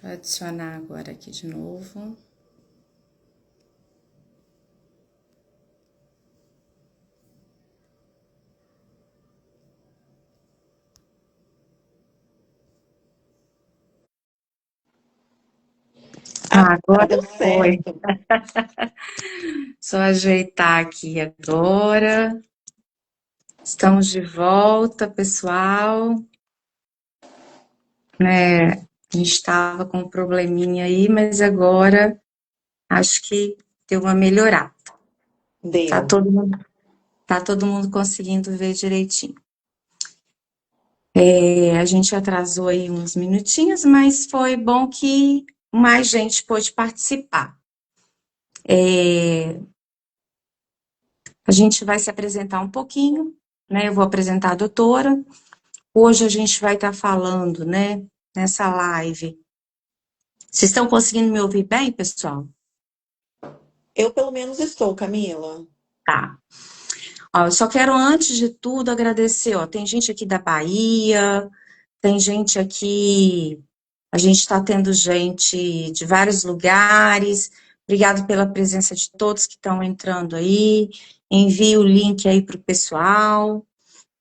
Deixa eu adicionar agora aqui de novo. Agora Agora deu foi. certo. Só ajeitar aqui agora. Estamos de volta, pessoal. Né? A gente estava com um probleminha aí, mas agora acho que deu uma melhorada. Tá Deu. todo mundo, tá todo mundo conseguindo ver direitinho. A gente atrasou aí uns minutinhos, mas foi bom que mais gente pôde participar. A gente vai se apresentar um pouquinho, né? Eu vou apresentar a doutora. Hoje a gente vai estar falando, né, nessa live. Vocês estão conseguindo me ouvir bem, pessoal? Eu, pelo menos, estou, Camila. Tá. Ó, eu só quero, antes de tudo, agradecer. Ó, tem gente aqui da Bahia, tem gente aqui. A gente está tendo gente de vários lugares. Obrigado pela presença de todos que estão entrando aí. Envie o link aí para o pessoal.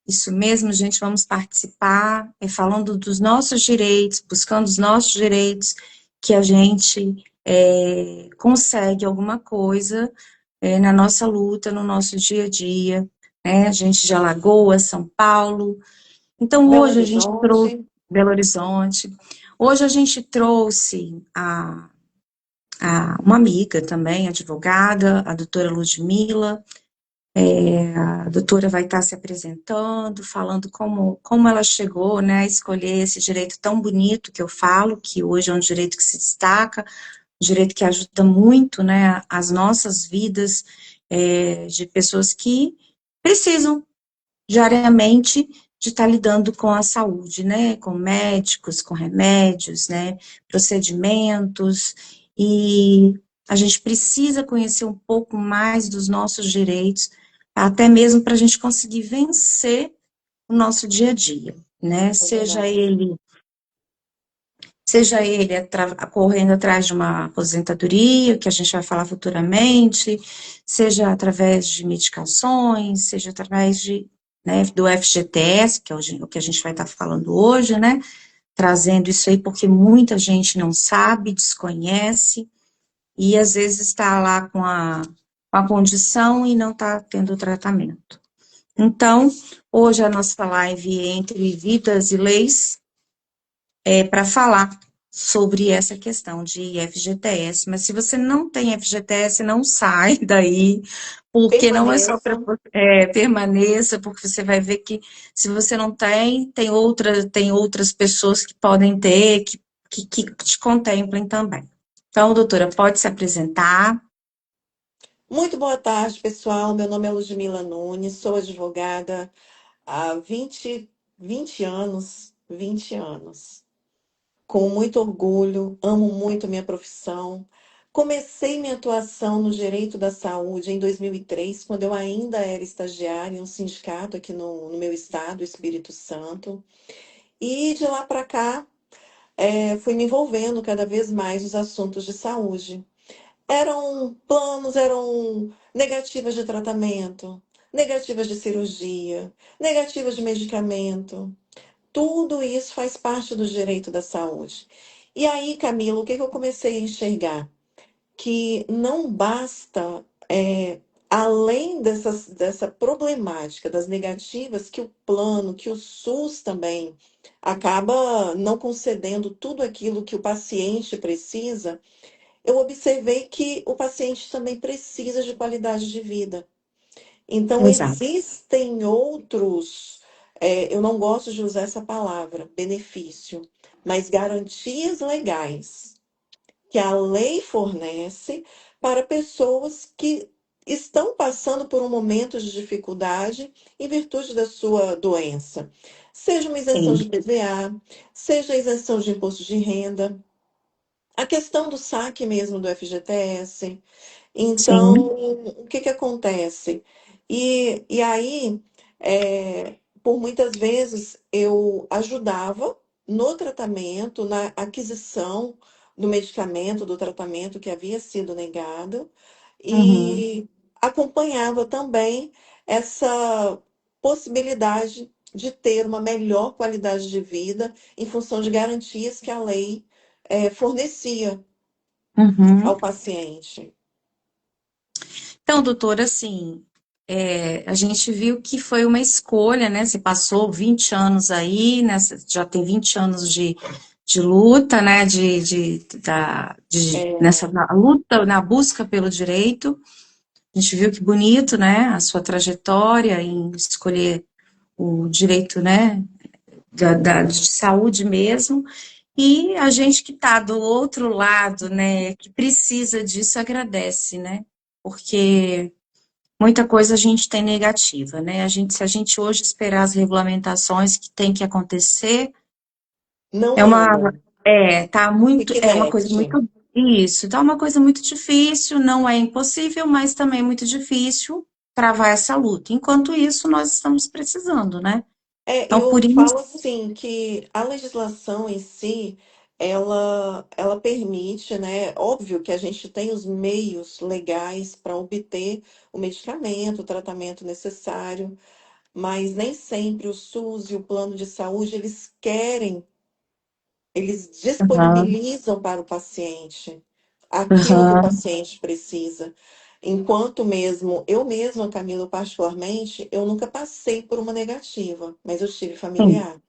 Isso mesmo, gente, vamos participar, falando dos nossos direitos, buscando os nossos direitos, que a gente consegue alguma coisa na nossa luta, no nosso dia a dia, né? A gente de Alagoas, São Paulo. Então, Belo hoje a gente trouxe Horizonte. Belo Horizonte. Hoje a gente trouxe uma amiga também, advogada, a doutora Ludmila. A doutora vai estar se apresentando, falando como ela chegou, né, a escolher esse direito tão bonito que eu falo, que hoje é um direito que se destaca, um direito que ajuda muito, né, as nossas vidas, de pessoas que precisam diariamente de estar lidando com a saúde, né, com médicos, com remédios, né, procedimentos, e a gente precisa conhecer um pouco mais dos nossos direitos, até mesmo para a gente conseguir vencer o nosso dia a dia, né, É verdade. seja ele correndo atrás de uma aposentadoria, que a gente vai falar futuramente, seja através de medicações, seja através né, do FGTS, que é o que a gente vai estar falando hoje, né, trazendo isso aí porque muita gente não sabe, desconhece, e às vezes está lá com a condição e não está tendo tratamento. Então, hoje a nossa live entre vidas e leis para falar sobre essa questão de FGTS, mas se você não tem FGTS, não sai daí, porque não é só para Permaneça. permaneça, porque você vai ver que se você não tem, tem outras pessoas que podem ter, que te contemplem também. Então, doutora, pode se apresentar. Muito boa tarde, pessoal. Meu nome é Ludmila Nunes, sou advogada há 20 anos, 20 anos. Com muito orgulho, amo muito minha profissão. Comecei minha atuação no direito da saúde em 2003, quando eu ainda era estagiária em um sindicato aqui no meu estado, Espírito Santo. E de lá para cá, fui me envolvendo cada vez mais nos assuntos de saúde. Eram planos, eram negativas de tratamento, negativas de cirurgia, negativas de medicamento. Tudo isso faz parte do direito da saúde. E aí, Camila, o que que eu comecei a enxergar? Que não basta, além dessa problemática das negativas, que o plano, que o SUS também acaba não concedendo tudo aquilo que o paciente precisa. Eu observei que o paciente também precisa de qualidade de vida. Então, Exato. existem outros, eu não gosto de usar essa palavra, benefício, mas garantias legais que a lei fornece para pessoas que estão passando por um momento de dificuldade em virtude da sua doença. Seja uma isenção Sim, de PVA, seja a isenção de imposto de renda, a questão do saque mesmo do FGTS. Então, sim, o que que acontece? E aí, por muitas vezes, eu ajudava, no tratamento, na aquisição do medicamento, do tratamento que havia sido negado, Uhum, e acompanhava também essa possibilidade de ter uma melhor qualidade de vida em função de garantias que a lei fornecia uhum. ao paciente. Então, doutora, assim, a gente viu que foi uma escolha, né? Você passou 20 anos aí, né? Você já tem 20 anos de luta, né? Nessa É, na luta, na busca pelo direito. A gente viu que bonito, né? A sua trajetória em escolher o direito, né? De saúde mesmo. E a gente que está do outro lado, né? Que precisa disso, agradece, né? Porque muita coisa a gente tem negativa, né? Se a gente hoje esperar as regulamentações que tem que acontecer, não é uma, anda. tá muito, Fique é uma coisa inerte. muito, isso, tá uma coisa muito difícil, não é impossível, mas também é muito difícil travar essa luta. Enquanto isso, nós estamos precisando, né? Então, Eu por isso, falo assim que a legislação em si, ela permite, né? Óbvio que a gente tem os meios legais para obter o medicamento, o tratamento necessário, mas nem sempre o SUS e o plano de saúde, eles aham, disponibilizam para o paciente aquilo que o aham, paciente precisa. Enquanto mesmo, eu mesma, Camila, particularmente, eu nunca passei por uma negativa, mas eu tive sim, familiar.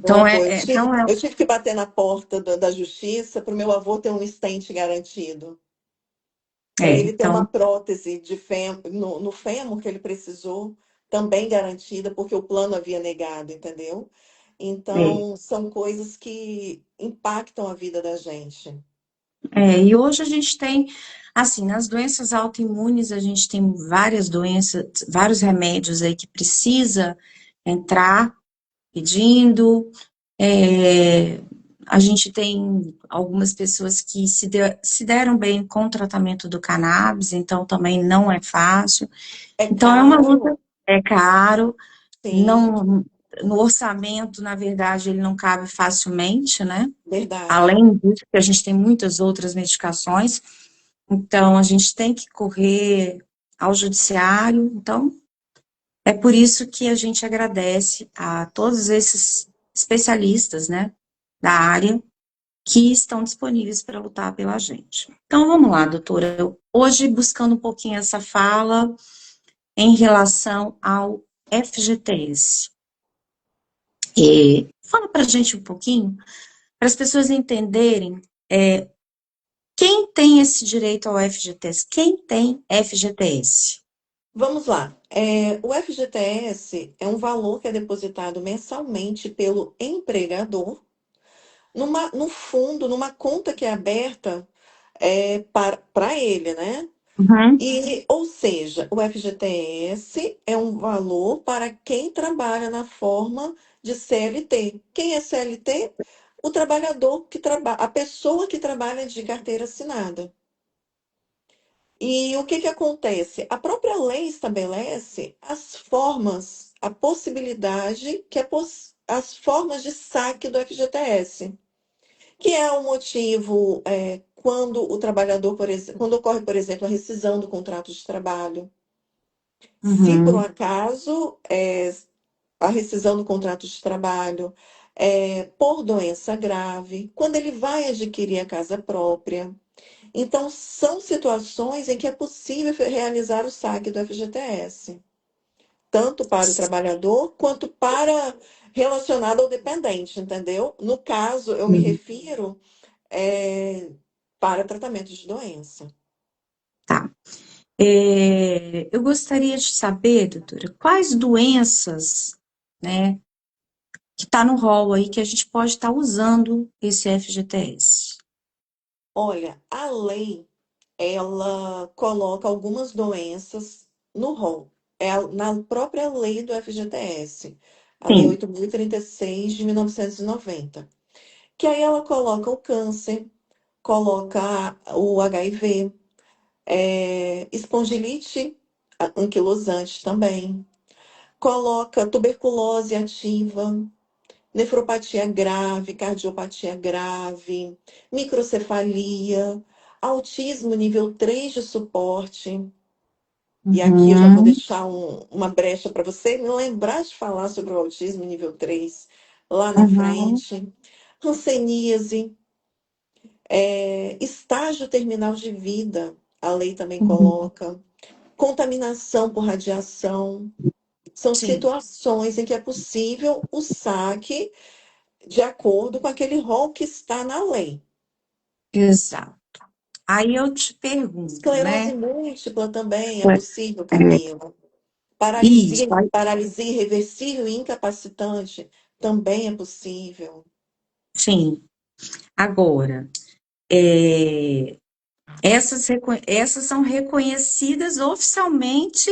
Meu então avô, então eu tive que bater na porta da justiça para o meu avô ter um estente garantido, para ele ter uma então, prótese no fêmur que ele precisou, também garantida, porque o plano havia negado, entendeu? é, Então, são coisas que impactam a vida da gente. e hoje a gente tem, assim, nas doenças autoimunes, a gente tem várias doenças, vários remédios aí que precisa entrar pedindo. É, a gente tem algumas pessoas que se deram bem com o tratamento do cannabis, então também não é fácil. É Então é uma luta, caro, é caro, sim, não, no orçamento, na verdade, ele não cabe facilmente, né? verdade. Além disso, que a gente tem muitas outras medicações, então a gente tem que correr ao judiciário. Então, é por isso que a gente agradece a todos esses especialistas, né, da área que estão disponíveis para lutar pela gente. Então, vamos lá, doutora. Hoje, buscando um pouquinho essa fala em relação ao FGTS. Fala para a gente um pouquinho, para as pessoas entenderem quem tem esse direito ao FGTS? Quem tem FGTS? Vamos lá. O FGTS é um valor que é depositado mensalmente pelo empregador num fundo, numa conta que é aberta para ele, né? Uhum, Ou seja, o FGTS é um valor para quem trabalha na forma de CLT. Quem é CLT? O trabalhador que trabalha, a pessoa que trabalha de carteira assinada. E o que que acontece? A própria lei estabelece as formas, a possibilidade as formas de saque do FGTS, que é o motivo quando o trabalhador, por exemplo, quando ocorre, por exemplo, a rescisão do contrato de trabalho. Se por um uhum, acaso a rescisão do contrato de trabalho por doença grave, quando ele vai adquirir a casa própria. Então, são situações em que é possível realizar o saque do FGTS, tanto para o trabalhador quanto para relacionado ao dependente, entendeu? No caso, eu me uhum. refiro é, para tratamento de doença. Tá. Eu gostaria de saber, doutora, quais doenças, né, que está no rol aí que a gente pode estar usando esse FGTS. Olha, a lei, ela coloca algumas doenças no rol. Na própria lei do FGTS, a Lei Sim. 8.036 de 1990. Que aí ela coloca o câncer, coloca o HIV, espondilite anquilosante também, coloca tuberculose ativa, nefropatia grave, cardiopatia grave, microcefalia, autismo nível 3 de suporte. E aqui eu já vou Uhum, deixar uma brecha para você me lembrar de falar sobre o autismo nível 3 lá na uhum, frente. Hanseníase, estágio terminal de vida, a lei também uhum. coloca. Contaminação por radiação. São Sim, situações em que é possível o saque de acordo com aquele rol que está na lei. exato. Aí eu te pergunto, Esclerose né? múltipla também é Ué, possível, é, Camila. isso, Paralisia irreversível e incapacitante também é possível. sim. Agora, é, essas são reconhecidas oficialmente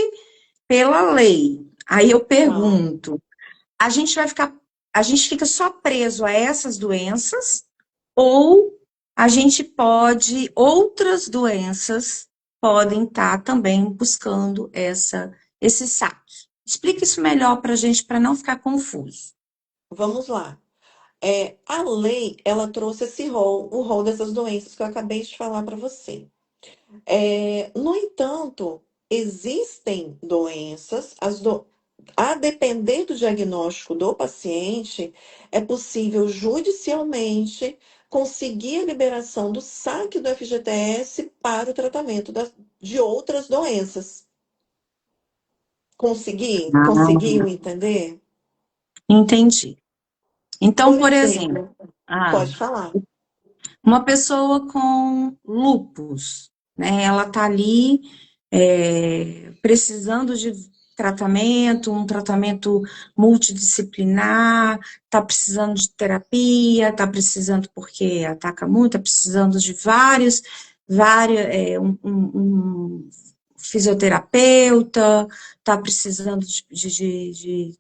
pela lei. Aí eu Tá. pergunto, a gente vai ficar, a gente fica só preso a essas doenças ou a gente pode, outras doenças podem estar também buscando esse saque. Explica isso melhor para a gente, para não ficar confuso. Vamos lá. A lei, ela trouxe esse rol, o rol dessas doenças que eu acabei de falar para você. No entanto, existem doenças, a depender do diagnóstico do paciente, é possível judicialmente conseguir a liberação do saque do FGTS para o tratamento de outras doenças. Conseguiu Ah, entender? entendi. Então, Por por exemplo, exemplo, ah, pode falar. uma pessoa com lupus, né? Ela está ali precisando de tratamento, um tratamento multidisciplinar, está precisando de terapia, está precisando porque ataca muito, está precisando de um fisioterapeuta, está precisando de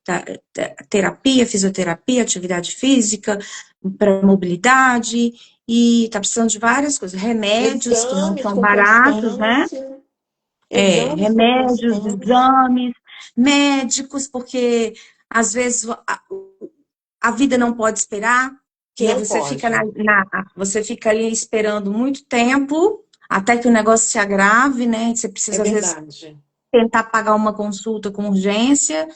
terapia, fisioterapia, atividade física, para mobilidade, e está precisando de várias coisas, remédios que não Exames são com baratos, né? constância, exames com Remédios, constância. exames, médicos, porque às vezes a vida não pode esperar, porque Não você fica, pode. você fica ali esperando muito tempo até que o negócio se agrave, né? Você É precisa, às vezes, verdade. tentar pagar uma consulta com urgência.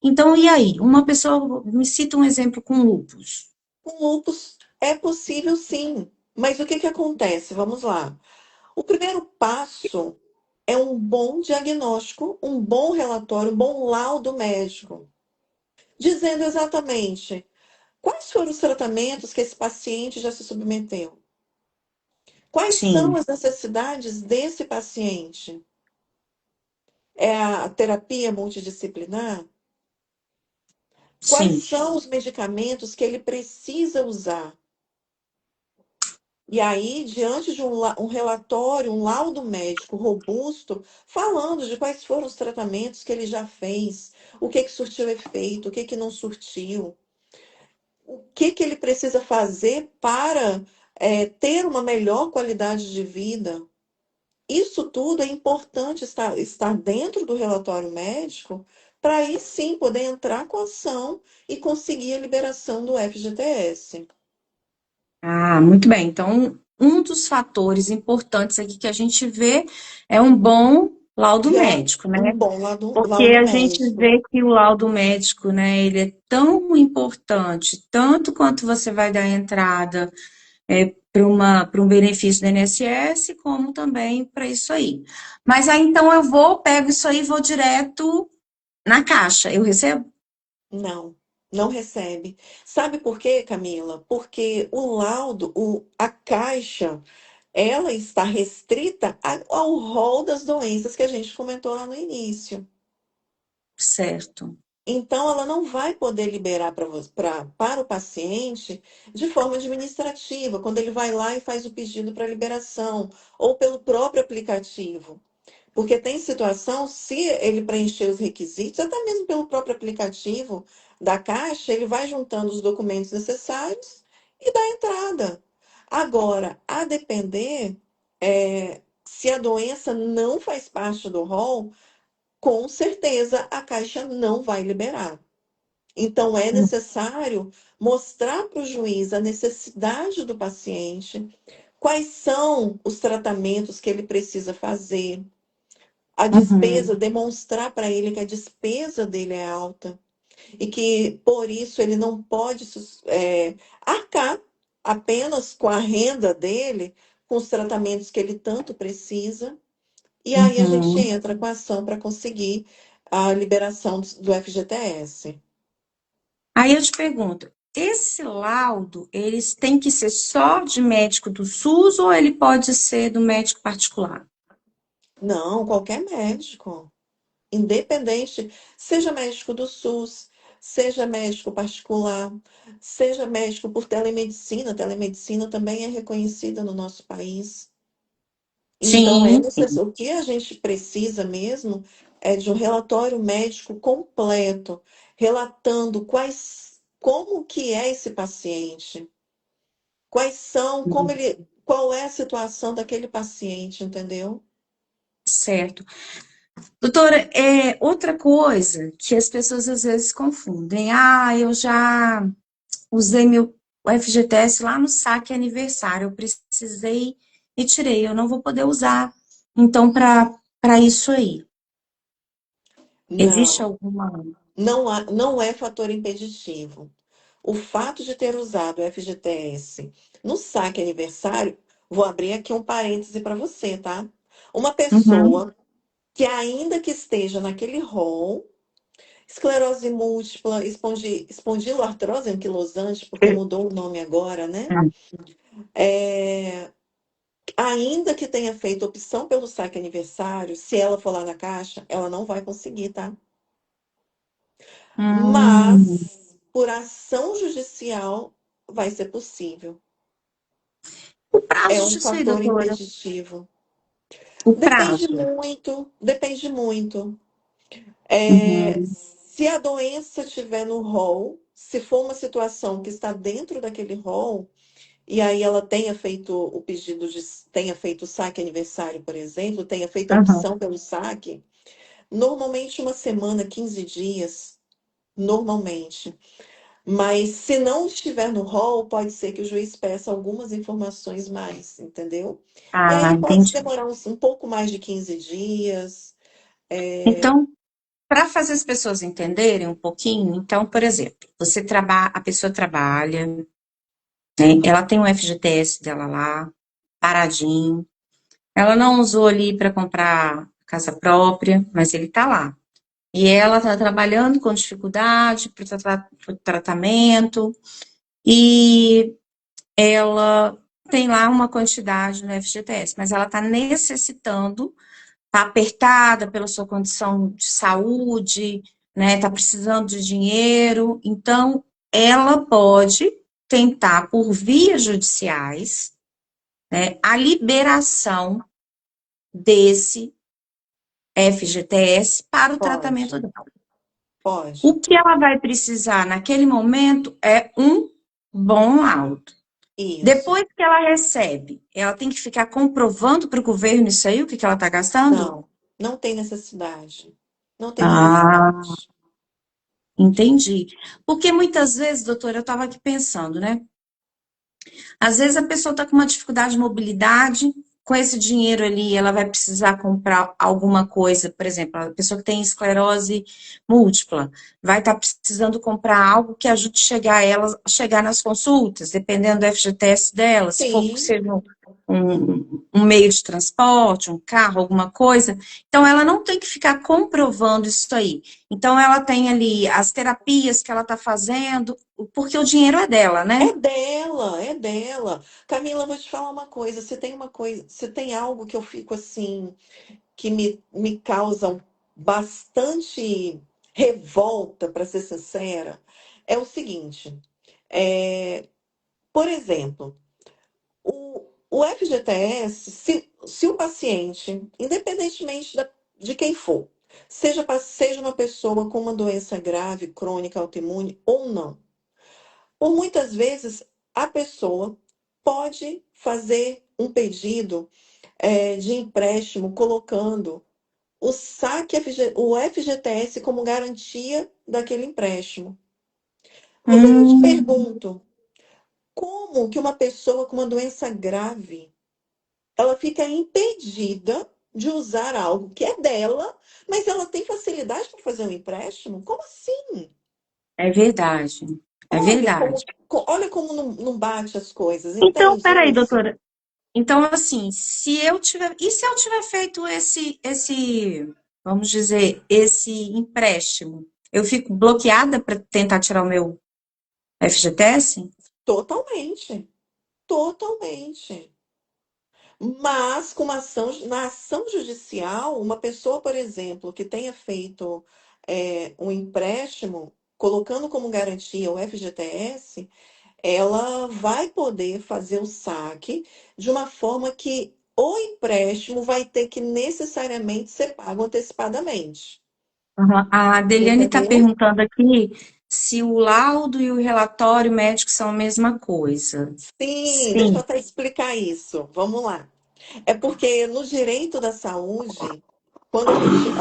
Então, e aí? Uma pessoa, me cita um exemplo com lúpus. Com lúpus é possível sim. Mas o que que acontece? Vamos lá. O primeiro passo é um bom diagnóstico, um bom relatório, um bom laudo médico, dizendo exatamente quais foram os tratamentos que esse paciente já se submeteu, quais são Sim, as necessidades desse paciente. É a terapia multidisciplinar? Quais sim, são os medicamentos que ele precisa usar? E aí, diante de um relatório, um laudo médico robusto, falando de quais foram os tratamentos que ele já fez, o que que surtiu efeito, o que que não surtiu, o que que ele precisa fazer para ter uma melhor qualidade de vida. Isso tudo é importante estar dentro do relatório médico para aí sim poder entrar com ação e conseguir a liberação do FGTS. ah, muito bem. Então, um dos fatores importantes aqui que a gente vê é um bom laudo médico, Um né? bom Porque laudo a gente médico. vê que o laudo médico, né, ele é tão importante, tanto quanto você vai dar entrada para um benefício do INSS, como também para isso aí. Mas aí então eu vou, pego isso aí e vou direto na caixa. Eu recebo? Não, não recebe. Sabe por quê, Camila? Porque o laudo, a caixa, ela está restrita ao rol das doenças que a gente comentou lá no início. Certo. Então, ela não vai poder liberar para o paciente de forma administrativa, quando ele vai lá e faz o pedido para liberação, ou pelo próprio aplicativo. Porque tem situação, se ele preencher os requisitos, até mesmo pelo próprio aplicativo da Caixa, ele vai juntando os documentos necessários e dá entrada. Agora, a depender, se a doença não faz parte do rol, com certeza a Caixa não vai liberar. Então, é necessário mostrar para o juiz a necessidade do paciente, quais são os tratamentos que ele precisa fazer, a Uhum, despesa, demonstrar para ele que a despesa dele é alta e que, por isso, ele não pode arcar apenas com a renda dele, com os tratamentos que ele tanto precisa. E aí a gente uhum. entra com a ação para conseguir a liberação do FGTS. Aí eu te pergunto, esse laudo, eles têm que ser só de médico do SUS ou ele pode ser do médico particular? Não, qualquer médico, independente, seja médico do SUS, seja médico particular, seja médico por telemedicina, telemedicina também é reconhecida no nosso país. Então, Sim, sim. o que a gente precisa mesmo é de um relatório médico completo, relatando como que é esse paciente, quais são, qual é a situação daquele paciente, entendeu? Certo. Doutora, outra coisa que as pessoas às vezes confundem. Ah, eu já usei meu FGTS lá no saque aniversário, eu precisei e tirei, eu não vou poder usar. Então, para isso aí, existe Não, alguma. não é fator impeditivo. O fato de ter usado o FGTS no saque aniversário, vou abrir aqui um parêntese para você, tá? Uma Uhum. pessoa que ainda que esteja naquele rol, esclerose múltipla, espondiloartrose anquilosante, porque mudou o nome agora, né? É, ainda que tenha feito opção pelo saque aniversário, se ela for lá na caixa, ela não vai conseguir, tá? Hum, Mas, por ação judicial, vai ser possível. o É prazo um disso aí, fator doutora? impeditivo. O Depende prazo. muito, depende muito. Uhum. Se a doença estiver no rol, se for uma situação que está dentro daquele rol, e aí ela tenha feito o pedido tenha feito o saque aniversário, por exemplo, tenha feito a Aham. opção pelo saque, normalmente uma semana, 15 dias, normalmente. Mas se não estiver no rol, pode ser que o juiz peça algumas informações mais, entendeu? E Ah, aí pode entendi. demorar um pouco mais de 15 dias. É, Então, para fazer as pessoas entenderem um pouquinho, então, por exemplo, você trabalha, a pessoa trabalha, né? Ela tem um FGTS dela lá, paradinho. Ela não usou ali para comprar casa própria, mas ele está lá. E ela está trabalhando com dificuldade para o tratamento, e ela tem lá uma quantidade no FGTS, mas ela está necessitando, está apertada pela sua condição de saúde, né? Está precisando de dinheiro, então ela pode tentar, por vias judiciais, né, a liberação desse FGTS para o tratamento pode, dela. O pode. que ela vai precisar naquele momento é um bom laudo. Isso. Depois que ela recebe, ela tem que ficar comprovando para o governo isso aí, o que ela está gastando? Não, não tem necessidade. Não tem Ah, necessidade. entendi. Porque muitas vezes, doutora, eu estava aqui pensando, né? Às vezes a pessoa está com uma dificuldade de mobilidade, com esse dinheiro ali, ela vai precisar comprar alguma coisa, por exemplo, a pessoa que tem esclerose múltipla vai estar precisando comprar algo que ajude a chegar nas consultas, dependendo do FGTS dela, se for Sim, ser um meio de transporte, um carro, alguma coisa. Então, ela não tem que ficar comprovando isso aí. Então, ela tem ali as terapias que ela está fazendo, porque o dinheiro é dela, né? é dela, é dela. Camila, vou te falar uma coisa. Se tem algo que eu fico assim, que me causa bastante revolta, para ser sincera, é o seguinte. É, por exemplo, o FGTS, se o paciente, independentemente de quem for, seja uma pessoa com uma doença grave, crônica, autoimune ou não, por muitas vezes a pessoa pode fazer um pedido de empréstimo colocando o FGTS como garantia daquele empréstimo. Mas aí eu te Hum, pergunto, como que uma pessoa com uma doença grave, ela fica impedida de usar algo que é dela, mas ela tem facilidade para fazer um empréstimo? Como assim? é verdade. É Olha verdade. como, olha como não bate as coisas, Então, entende peraí, isso? doutora. Então, assim, se eu tiver. E se eu tiver feito vamos dizer, esse empréstimo? Eu fico bloqueada para tentar tirar o meu FGTS? Totalmente, totalmente. Mas com uma ação, na ação judicial, uma pessoa, por exemplo, que tenha feito um empréstimo, colocando como garantia o FGTS, ela vai poder fazer o saque de uma forma que o empréstimo vai ter que necessariamente ser pago antecipadamente. Aham. A Deliane está Entendeu? perguntando aqui se o laudo e o relatório médico são a mesma coisa. Sim, deixa eu Sim. até explicar isso. Vamos lá. É porque no direito da saúde, quando a gente,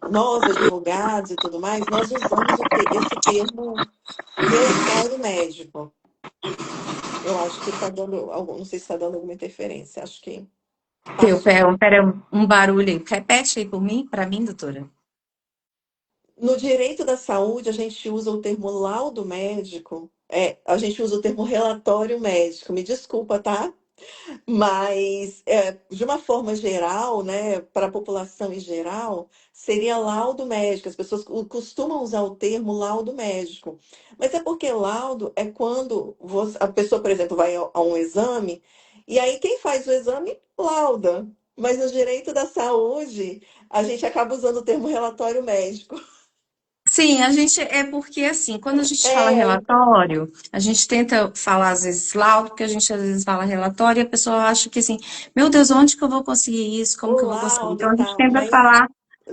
nós advogados e tudo mais, nós usamos esse termo relatório médico. Eu acho que está dando, não sei se está dando alguma interferência, acho que passou. Pera, um barulho aí. Repete aí por mim, para mim, doutora. No direito da saúde, a gente usa o termo laudo médico, a gente usa o termo relatório médico. Me desculpa, tá? Mas, de uma forma geral, né, para a população em geral, seria laudo médico. As pessoas costumam usar o termo laudo médico. Mas é porque laudo é quando a pessoa, por exemplo, vai a um exame, e aí quem faz o exame lauda. Mas no direito da saúde, a gente acaba usando o termo relatório médico. Sim, a gente é porque assim, quando a gente fala É, relatório, a gente tenta falar às vezes laudo, porque a gente às vezes fala relatório e a pessoa acha que assim, meu Deus, onde que eu vou conseguir isso? Como o que eu vou conseguir? laudo e Então a gente tal, tenta mas falar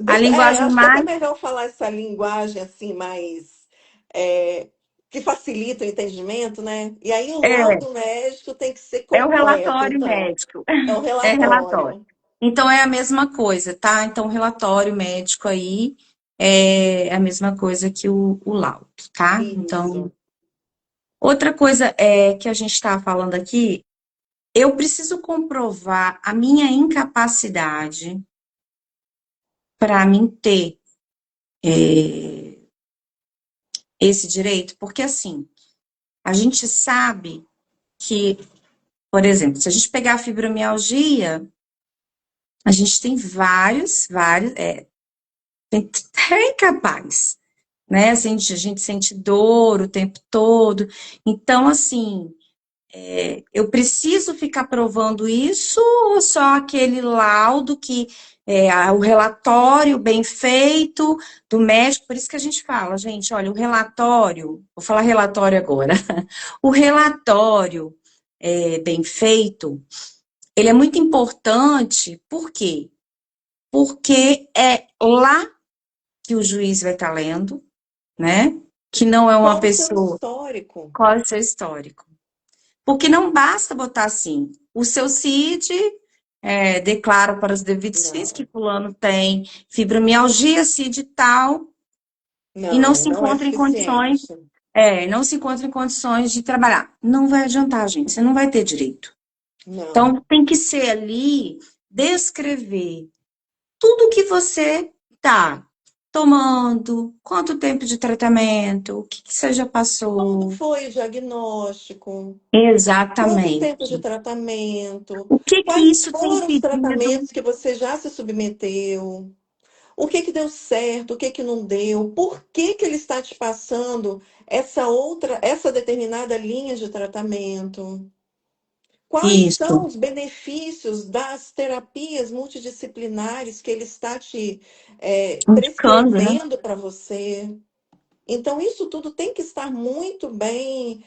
a linguagem acho que é até mais melhor falar essa linguagem assim mais é, que facilita o entendimento, né? E aí o é, laudo médico tem que ser é o completo, relatório então. médico, É o é relatório. relatório. Então é a mesma coisa, tá? Então o relatório médico aí é a mesma coisa que o laudo, tá? Então, Isso. outra coisa é que a gente está falando aqui, eu preciso comprovar a minha incapacidade para mim ter esse direito, porque assim, a gente sabe que, por exemplo, se a gente pegar a fibromialgia, a gente tem vários, é incapaz, né? Assim, a gente sente dor o tempo todo. Então, assim, eu preciso ficar provando isso ou só aquele laudo que o relatório bem feito do médico? Por isso que a gente fala, gente, olha, o relatório, vou falar relatório agora, o relatório bem feito, ele é muito importante, por quê? Porque é lá que o juiz vai estar lendo, né? Que não é uma Qual o seu pessoa, histórico? qual é o seu histórico? Porque não basta botar assim, o seu CID declara para os devidos fins que Não. fulano tem fibromialgia, CID tal, e não Não, se não é encontra em condições, suficiente. não se encontra em condições de trabalhar. Não vai adiantar, gente, você não vai ter direito. Não. Então, tem que ser ali, descrever tudo que você está tomando, quanto tempo de tratamento, o que você já Quando passou. foi o diagnóstico? Quanto tempo de Exatamente. tratamento? O que que Quais isso tem foram os pedido? tratamentos que você já se submeteu? O que que deu certo, o que que não deu? Por que que ele está te passando essa determinada linha de tratamento? Quais Isso, são os benefícios das terapias multidisciplinares que ele está te indicando, né? prescrevendo para você? Então, isso tudo tem que estar muito bem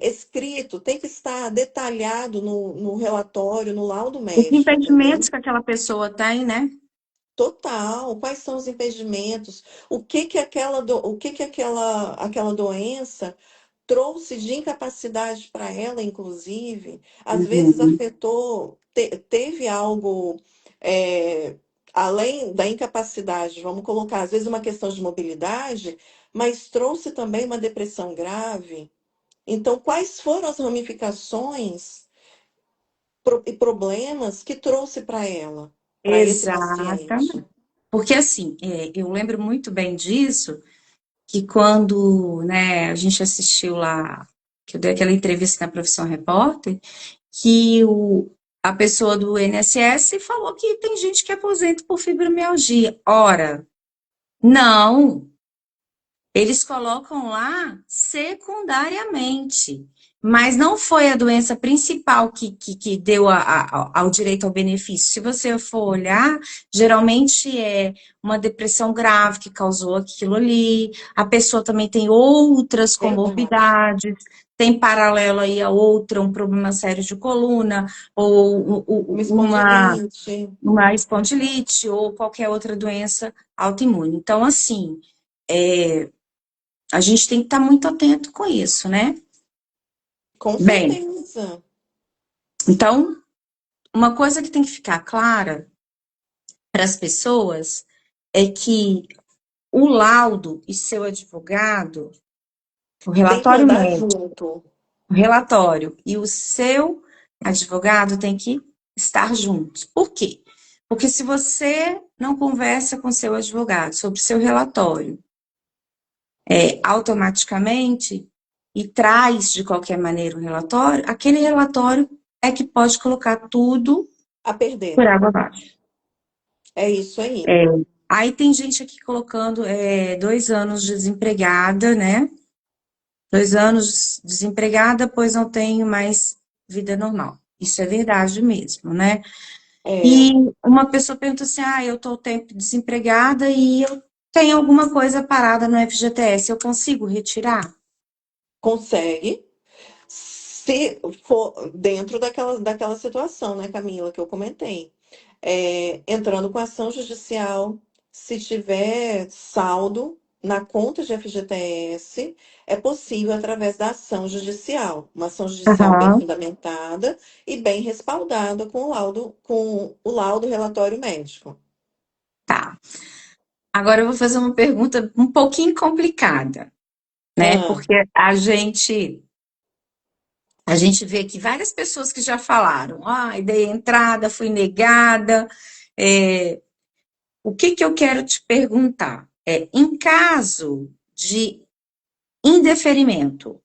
escrito, tem que estar detalhado no relatório, no laudo Os médico, impedimentos entendeu? que aquela pessoa tem, né? Total. Quais são os impedimentos? O que que aquela doença trouxe de incapacidade para ela, inclusive? Às vezes Uhum. afetou, teve algo é, além da incapacidade, vamos colocar, às vezes uma questão de mobilidade, mas trouxe também uma depressão grave. Então, quais foram as ramificações e problemas que trouxe para esse Exatamente. paciente? Porque assim, eu lembro muito bem disso, que quando, né, a gente assistiu lá, que eu dei aquela entrevista na Profissão Repórter, que a pessoa do INSS falou que tem gente que aposenta por fibromialgia. Ora, não, eles colocam lá secundariamente, mas não foi a doença principal que deu ao direito ao benefício. Se você for olhar, geralmente é uma depressão grave que causou aquilo ali, a pessoa também tem outras Verdade. comorbidades, tem paralelo aí a outra, um problema sério de coluna, ou Uma uma, espondilite. uma espondilite, ou qualquer outra doença autoimune. Então, assim, a gente tem que estar muito atento com isso, né? Com Bem, certeza. então, uma coisa que tem que ficar clara para as pessoas é que o laudo e seu advogado, o Tem que relatório andar médico, junto. o relatório e o seu advogado tem que estar juntos. Por quê? Porque se você não conversa com seu advogado sobre seu relatório, automaticamente e traz de qualquer maneira um relatório, aquele relatório é que pode colocar tudo A perder. por água abaixo. É isso aí. É, aí tem gente aqui colocando 2 anos desempregada, né? 2 anos desempregada, pois não tenho mais vida normal. Isso é verdade mesmo, né? É, E uma pessoa pergunta assim: eu estou tempo desempregada e eu tenho alguma coisa parada no FGTS, eu consigo retirar? consegue. Se for dentro daquela situação, né, Camila, que eu comentei. Entrando com ação judicial, se tiver saldo na conta de FGTS, é possível através da ação judicial, uma ação judicial bem Aham, fundamentada e bem respaldada com o laudo relatório médico. tá. Agora eu vou fazer uma pergunta um pouquinho complicada, né? Ah, Porque a gente vê aqui várias pessoas que já falaram, dei entrada, fui negada. É, o que que eu quero te perguntar? Em caso de indeferimento,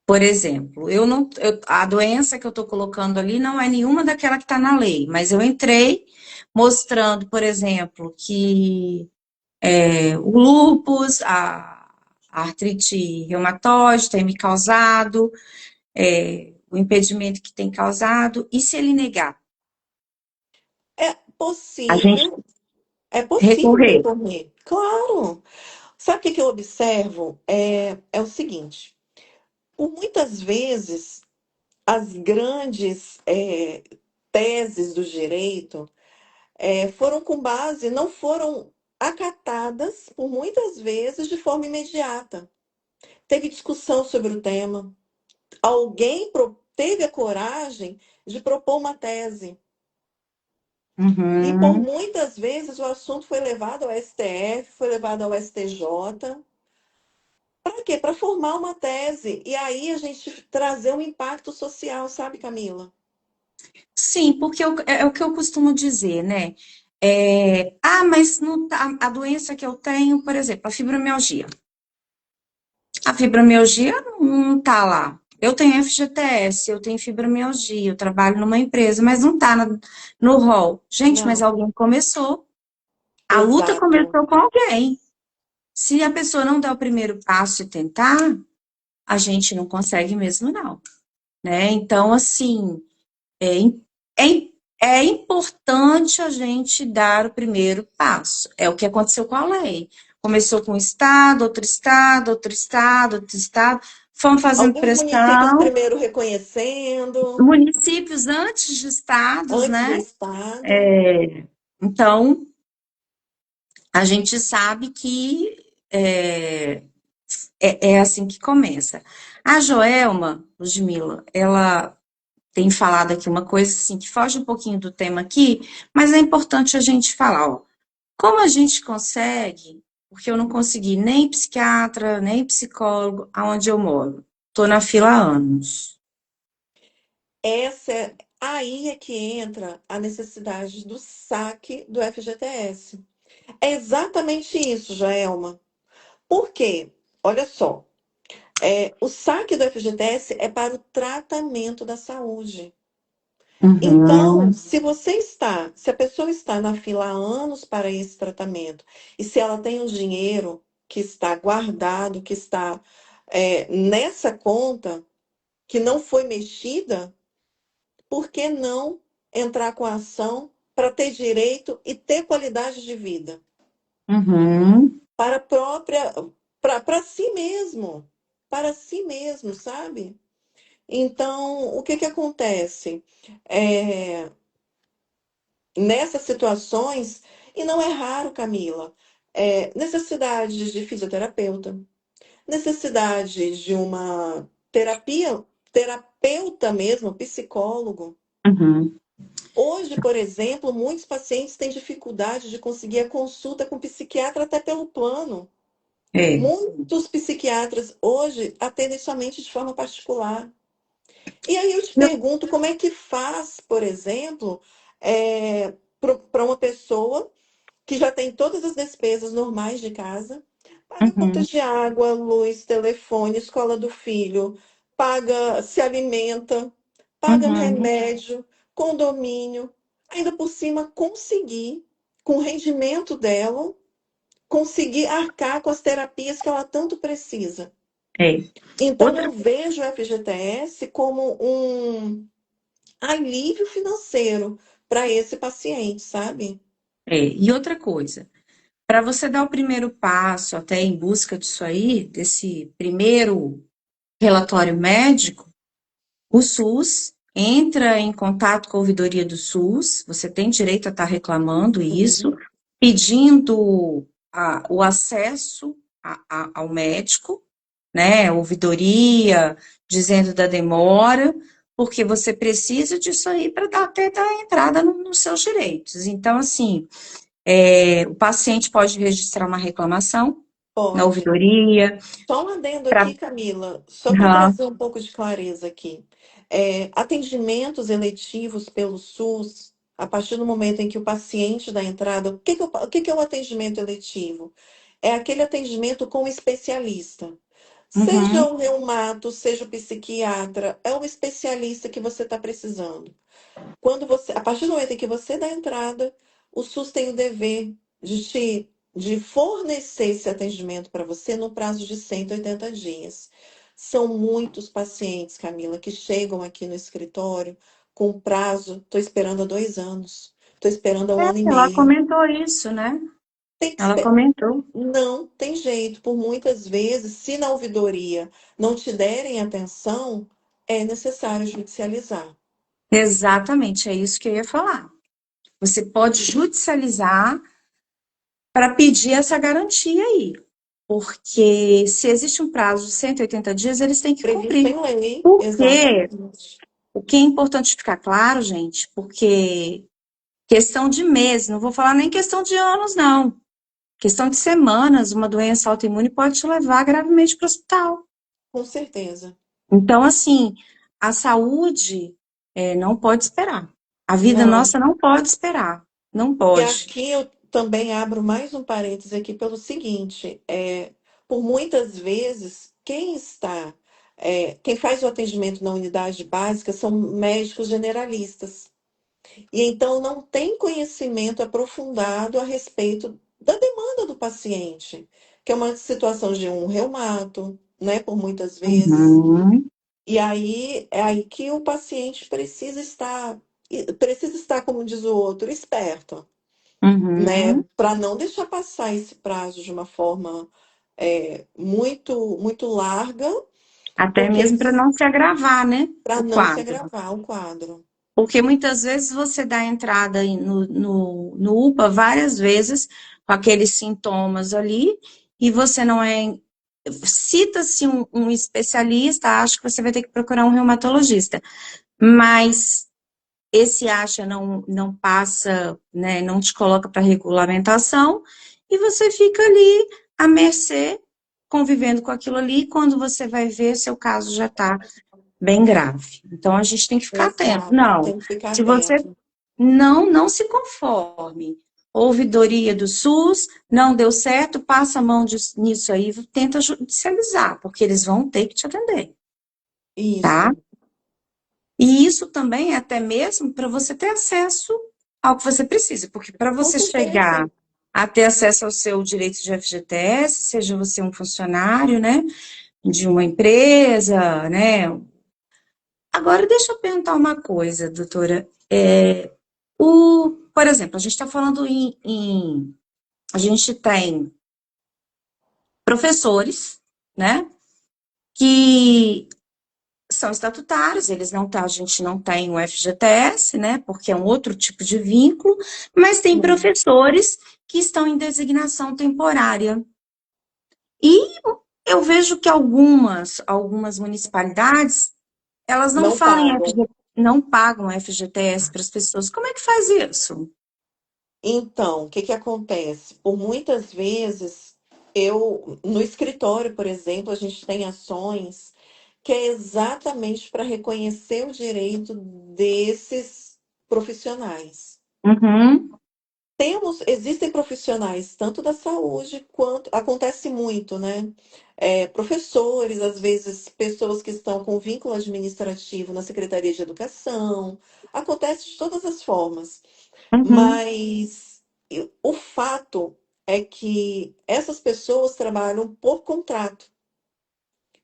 por exemplo, eu não, a doença que eu estou colocando ali não é nenhuma daquela que está na lei, mas eu entrei mostrando, por exemplo, que o lúpus, a artrite reumatoide tem me causado, o impedimento que tem causado, e se ele negar, é a gente possível, é possível recorrer. recorrer. Claro. Sabe o que que eu observo? É o seguinte: por muitas vezes, as grandes teses do direito foram com base, não foram acatadas por muitas vezes de forma imediata. Teve discussão sobre o tema, alguém teve a coragem de propor uma tese. E por Uhum. muitas vezes o assunto foi levado ao STF, foi levado ao STJ. Para quê? Para formar uma tese. E aí a gente trazer um impacto social, sabe, Camila? Sim, porque é o que eu costumo dizer, né? Mas não tá, a doença que eu tenho, por exemplo, a fibromialgia. A fibromialgia não está lá. Eu tenho FGTS, eu tenho fibromialgia, eu trabalho numa empresa, mas não está no rol. Gente, mas Não, alguém começou. A luta exato. começou com alguém. Se a pessoa não der o primeiro passo e tentar, a gente não consegue mesmo, não. Né? Então, assim, é, é, é importante a gente dar o primeiro passo. É o que aconteceu com a lei. Começou com um estado, outro estado, outro estado, outro estado. Fomos fazendo Alguns municípios pressão. primeiro reconhecendo, Municípios antes de estados, antes do né? estado. Então, a gente sabe que é assim que começa. A Joelma, Ludmila, ela tem falado aqui uma coisa assim que foge um pouquinho do tema aqui, mas é importante a gente falar, ó, como a gente consegue porque eu não consegui nem psiquiatra, nem psicólogo aonde eu moro. Estou na fila há anos. Aí é que entra a necessidade do saque do FGTS. É exatamente isso, Jaelma. Por quê? Olha só, o saque do FGTS é para o tratamento da saúde. Então, Uhum, se a pessoa está na fila há anos para esse tratamento, e se ela tem o dinheiro que está guardado, que está nessa conta, que não foi mexida, por que não entrar com a ação para ter direito e ter qualidade de vida uhum, para a própria, para para si mesmo, sabe? Então, o que que acontece? É, nessas situações, e não é raro, Camila, necessidade de fisioterapeuta, necessidade de uma terapeuta mesmo, psicólogo. uhum. Hoje, por exemplo, muitos pacientes têm dificuldade de conseguir a consulta com psiquiatra até pelo plano. É. Muitos psiquiatras hoje atendem somente de forma particular. E aí eu te Eu- pergunto como é que faz, por exemplo, para uma pessoa que já tem todas as despesas normais de casa, paga Uhum, contas de água, luz, telefone, escola do filho, paga, se alimenta, paga uhum. remédio, condomínio, ainda por cima conseguir, com o rendimento dela, conseguir arcar com as terapias que ela tanto precisa. É. Então Outra, eu vejo o FGTS como um alívio financeiro para esse paciente, sabe? e outra coisa, para você dar o primeiro passo até em busca disso aí, desse primeiro relatório médico, o SUS entra em contato com a ouvidoria do SUS, você tem direito a estar reclamando isso, Uhum. pedindo o acesso ao médico, né, ouvidoria, dizendo da demora, porque você precisa disso aí para até dar entrada nos seus direitos. Então, assim, o paciente pode registrar uma reclamação na Pode. ouvidoria, Só um adendo aqui, para. Camila, só para trazer um pouco de clareza aqui. Atendimentos eletivos pelo SUS, a partir do momento em que o paciente dá entrada, o que que é o atendimento eletivo? É aquele atendimento com o especialista. Seja Uhum, o reumato, seja o psiquiatra, é o especialista que você está precisando. A partir do momento em que você dá entrada, o SUS tem o dever de fornecer esse atendimento para você no prazo de 180 dias. São muitos pacientes, Camila, que chegam aqui no escritório com prazo, estou esperando há 2 anos, estou esperando há um ano e ela meio. comentou isso, né? Tem que Ela esperar. comentou. Não tem jeito. Por muitas vezes, se na ouvidoria não te derem atenção, é necessário judicializar. Exatamente, é isso que eu ia falar. Você pode judicializar para pedir essa garantia aí. Porque se existe um prazo de 180 dias, eles têm que Previsto cumprir. em lei, Porque exatamente. o que é importante ficar claro, gente, porque questão de meses, não vou falar nem questão de anos, não. Questão de semanas, uma doença autoimune pode te levar gravemente para o hospital. Com certeza. Então, assim, a saúde não pode esperar. A vida Não. nossa não pode esperar. Não E pode. aqui eu também abro mais um parêntese aqui pelo seguinte, por muitas vezes, quem faz o atendimento na unidade básica são médicos generalistas. E então não tem conhecimento aprofundado a respeito da demanda do paciente, que é uma situação de um reumato, né, por muitas vezes. Uhum, E aí é aí que o paciente precisa estar, como diz o outro, esperto, né, uhum. para não deixar passar esse prazo de uma forma muito muito larga, Até porque mesmo para não se agravar, né? para O não se quadro. agravar o quadro. Porque muitas vezes você dá entrada no UPA várias vezes com aqueles sintomas ali, e você não é. Cita-se um especialista, acho que você vai ter que procurar um reumatologista. Mas esse acha não passa, né, não te coloca para regulamentação, e você fica ali à mercê, convivendo com aquilo ali, e quando você vai ver, seu caso já está bem grave. Então, a gente tem que ficar atento. Exato, Não, tem que ficar se você atento. não se conforme. Ouvidoria do SUS, não deu certo, passa a mão nisso aí, tenta judicializar, porque eles vão ter que te atender, tá? Isso, E isso também é até mesmo para você ter acesso ao que você precisa, porque para com você certeza. chegar a ter acesso ao seu direito de FGTS, seja você um funcionário, né, de uma empresa, né? Agora, deixa eu perguntar uma coisa, doutora. Por exemplo, a gente está falando a gente tem professores, né, que são estatutários, eles não tá, a gente não tem o FGTS, né, porque é um outro tipo de vínculo, mas tem Hum. professores que estão em designação temporária. E eu vejo que algumas municipalidades, elas não Não falam pagam. não pagam FGTS para as pessoas. Como é que faz isso? Então, o que que acontece? Por muitas vezes, no escritório, por exemplo, a gente tem ações que é exatamente para reconhecer o direito desses profissionais. Uhum, Existem profissionais tanto da saúde quanto acontece muito, né? Professores, às vezes pessoas que estão com vínculo administrativo na Secretaria de Educação, acontece de todas as formas. uhum, Mas o fato é que essas pessoas trabalham por contrato,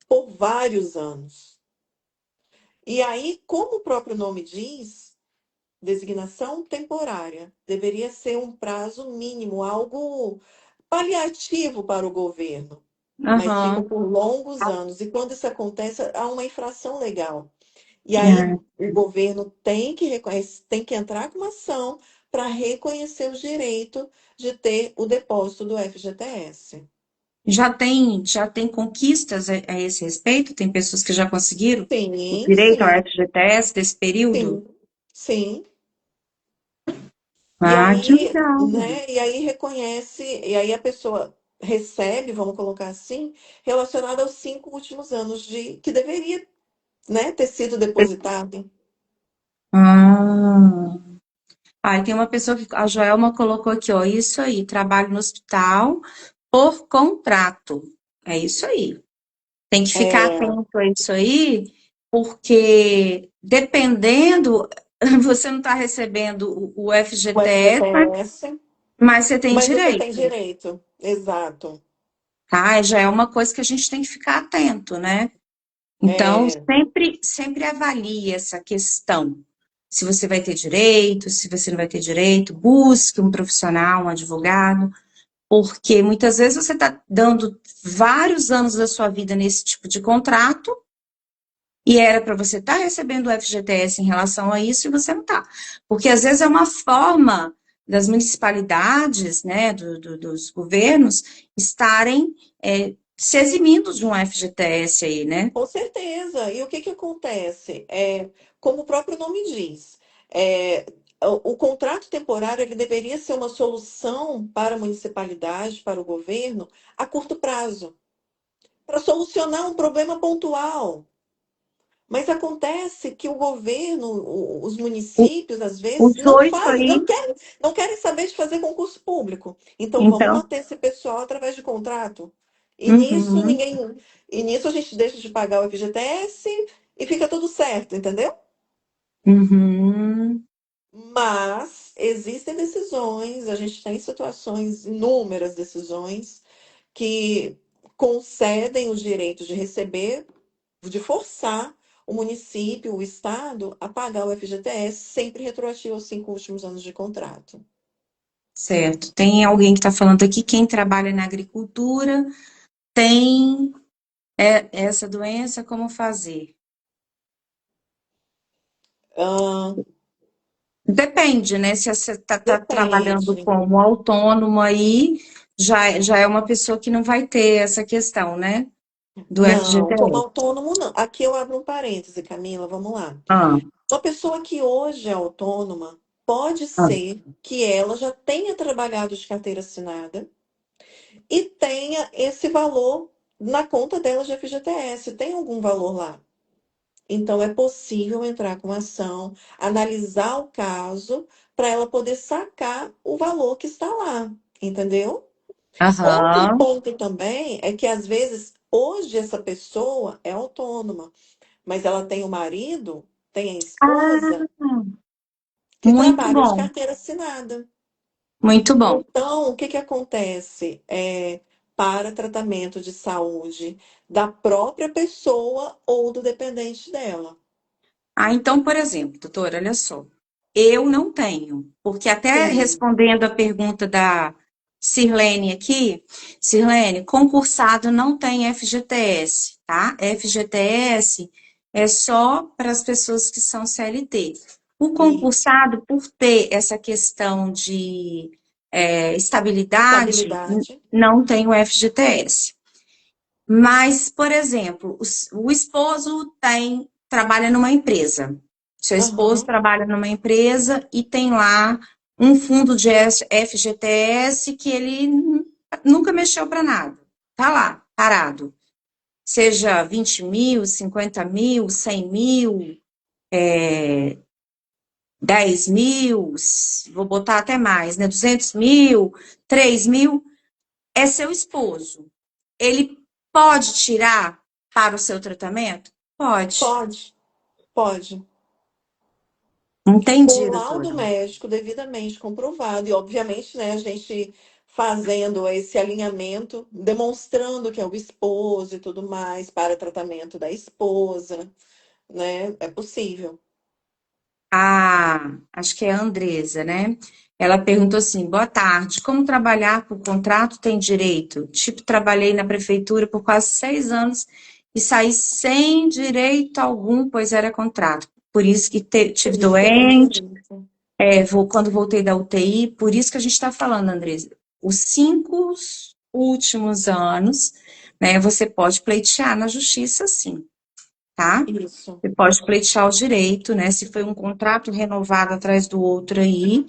por vários anos. E aí, como o próprio nome diz, designação temporária deveria ser um prazo mínimo, algo paliativo para o governo, mas ficam aham, por longos anos. E quando isso acontece, há uma infração legal. E aí é. o governo tem que tem que entrar com uma ação para reconhecer o direito de ter o depósito do FGTS. Já tem conquistas a esse respeito? Tem pessoas que já conseguiram o Sim, direito ao sim, FGTS desse período? sim, sim. E Ah, que aí, legal. né? E aí reconhece, e aí a pessoa recebe, vamos colocar assim, relacionado aos 5 últimos anos de que deveria, né, ter sido depositado. Ah, tem uma pessoa que a Joelma colocou aqui, ó, isso aí, trabalho no hospital por contrato. É isso aí. Tem que ficar É, atento a isso aí, porque dependendo, você não está recebendo o o FGTS, FGTS, mas você tem mas você tem direito, direito. Exato. tá? Já é uma coisa que a gente tem que ficar atento, né? Então, É, sempre avalie essa questão. Se você vai ter direito, se você não vai ter direito, busque um profissional, um advogado, porque muitas vezes você está dando vários anos da sua vida nesse tipo de contrato e era para você estar recebendo o FGTS em relação a isso e você não está. Porque às vezes é uma forma das municipalidades, né, dos governos, estarem se eximindo de um FGTS aí, né? com certeza. E o que que acontece? Como o próprio nome diz, o contrato temporário ele deveria ser uma solução para a municipalidade, para o governo, a curto prazo, para solucionar um problema pontual. Mas acontece que o governo, os U- municípios, às vezes, não Usou isso fazem, aí, não querem saber de fazer concurso público. Então, vamos então. manter esse pessoal através de contrato. E nisso, Uhum, ninguém. E nisso a gente deixa de pagar o FGTS e fica tudo certo, entendeu? uhum, Mas existem decisões, a gente tem situações, inúmeras decisões, que concedem o direito de receber, de forçar o município, o estado, a pagar o FGTS, sempre retroativo aos 5 últimos anos de contrato. certo. Tem alguém que está falando aqui, quem trabalha na agricultura tem essa doença, como fazer? Ah, Depende, né? Se você está trabalhando depende. como autônomo aí, já é uma pessoa que não vai ter essa questão, né? Do Não, como FGTS. autônomo, não. Aqui eu abro um parêntese, Camila, vamos lá. Ah, Uma pessoa que hoje é autônoma, pode ah, ser que ela já tenha trabalhado de carteira assinada, e tenha esse valor na conta dela de FGTS. Tem algum valor lá? Então, é possível entrar com ação, analisar o caso, para ela poder sacar o valor que está lá, entendeu? Outro Aham. ponto também é que, às vezes, hoje essa pessoa é autônoma, mas ela tem o marido, tem a Ah, esposa, que muito trabalha de bom, carteira assinada. muito bom. Então, o que que acontece? Para tratamento de saúde da própria pessoa ou do dependente dela. Ah, então, por exemplo, doutora, olha só, eu não tenho, porque até Sim, respondendo a pergunta da Sirlene aqui, Sirlene, concursado não tem FGTS, tá? FGTS é só para as pessoas que são CLT. O isso. concursado, por ter essa questão de estabilidade, Estabilidade. não tem o FGTS. Mas, por exemplo, o esposo trabalha numa empresa. Seu esposo Aham. trabalha numa empresa e tem lá um fundo de FGTS que ele nunca mexeu para nada. Tá lá, parado. Seja 20 mil, 50 mil, 100 mil, 10 mil, vou botar até mais, né? 200 mil, 3 mil, é seu esposo. Ele pode tirar para o seu tratamento? Pode. Pode, pode. Com Entendi, laudo doutora. médico devidamente comprovado. E, obviamente, né, a gente fazendo esse alinhamento, demonstrando que é o esposo e tudo mais, para tratamento da esposa, né? É possível. Acho que é a Andresa, né? Ela perguntou assim: boa tarde, como trabalhar por contrato tem direito? Tipo, trabalhei na prefeitura por quase 6 anos e saí sem direito algum, pois era contrato. Por isso que Por tive isso que tem doente, direito. quando voltei da UTI, por isso que a gente está falando, Andresa, os 5 últimos anos, né, você pode pleitear na justiça, sim, tá? Isso. Você pode pleitear o direito, né? Se foi um contrato renovado atrás do outro aí,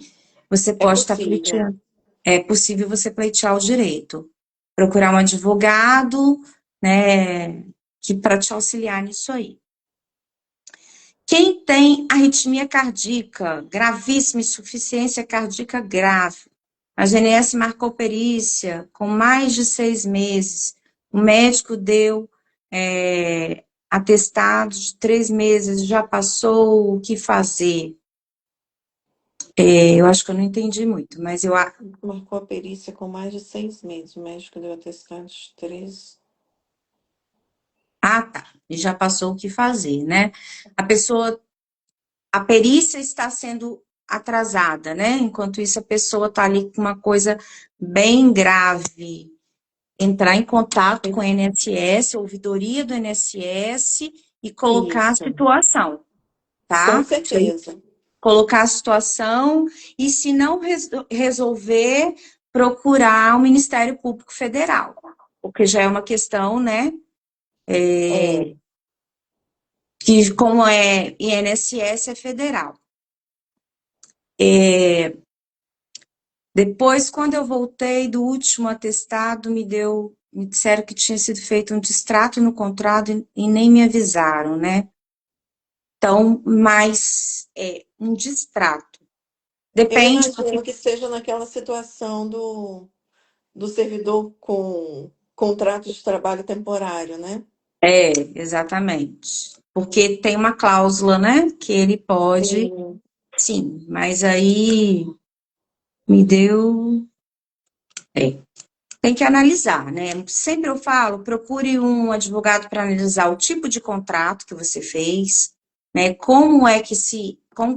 você É pode estar possível. pleiteando. É possível você pleitear o direito. Procurar um advogado, né, que para te auxiliar nisso aí. Quem tem arritmia cardíaca gravíssima, insuficiência cardíaca grave, a GNS marcou perícia com mais de 6 meses, o médico deu atestado de 3 meses, já passou, o que fazer? Eu acho que eu não entendi muito, mas Marcou a perícia com mais de 6 meses. O médico deu atestado de 3. tá, e já passou o que fazer, né? A pessoa, a perícia está sendo atrasada, né? Enquanto isso, a pessoa está ali com uma coisa bem grave, entrar em contato com o INSS, ouvidoria do INSS e colocar a Isso. situação, Com tá? certeza. Colocar a situação e, se não resolver, procurar o Ministério Público Federal, porque já é uma questão, né? É. Que, como é INSS, é federal. Depois, quando eu voltei do último atestado, me disseram que tinha sido feito um distrato no contrato e nem me avisaram, né? Então, mas um distrato. Eu Depende, imagino porque que seja naquela situação do servidor com contrato de trabalho temporário, né? exatamente. Porque tem uma cláusula, né? Que ele pode, Sim. sim, mas aí me deu. Tem que analisar, né? Sempre eu falo, procure um advogado para analisar o tipo de contrato que você fez, né? Como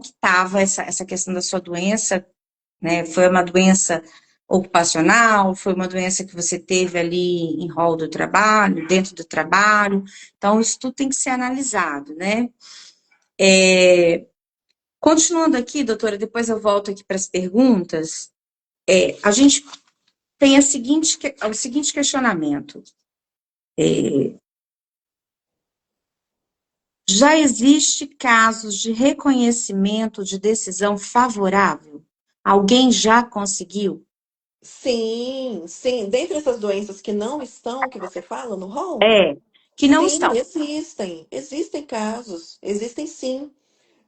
que estava essa questão da sua doença, né? Foi uma doença ocupacional, foi uma doença que você teve ali em rol do trabalho, dentro do trabalho. Então, isso tudo tem que ser analisado, né? Continuando aqui, doutora, depois eu volto aqui para as perguntas. A gente tem o seguinte questionamento. Já existe casos de reconhecimento de decisão favorável? Alguém já conseguiu? Sim, sim. Dentre essas doenças que não estão, que você fala no rol, É, que não sim, estão. existem. Existem casos, existem sim.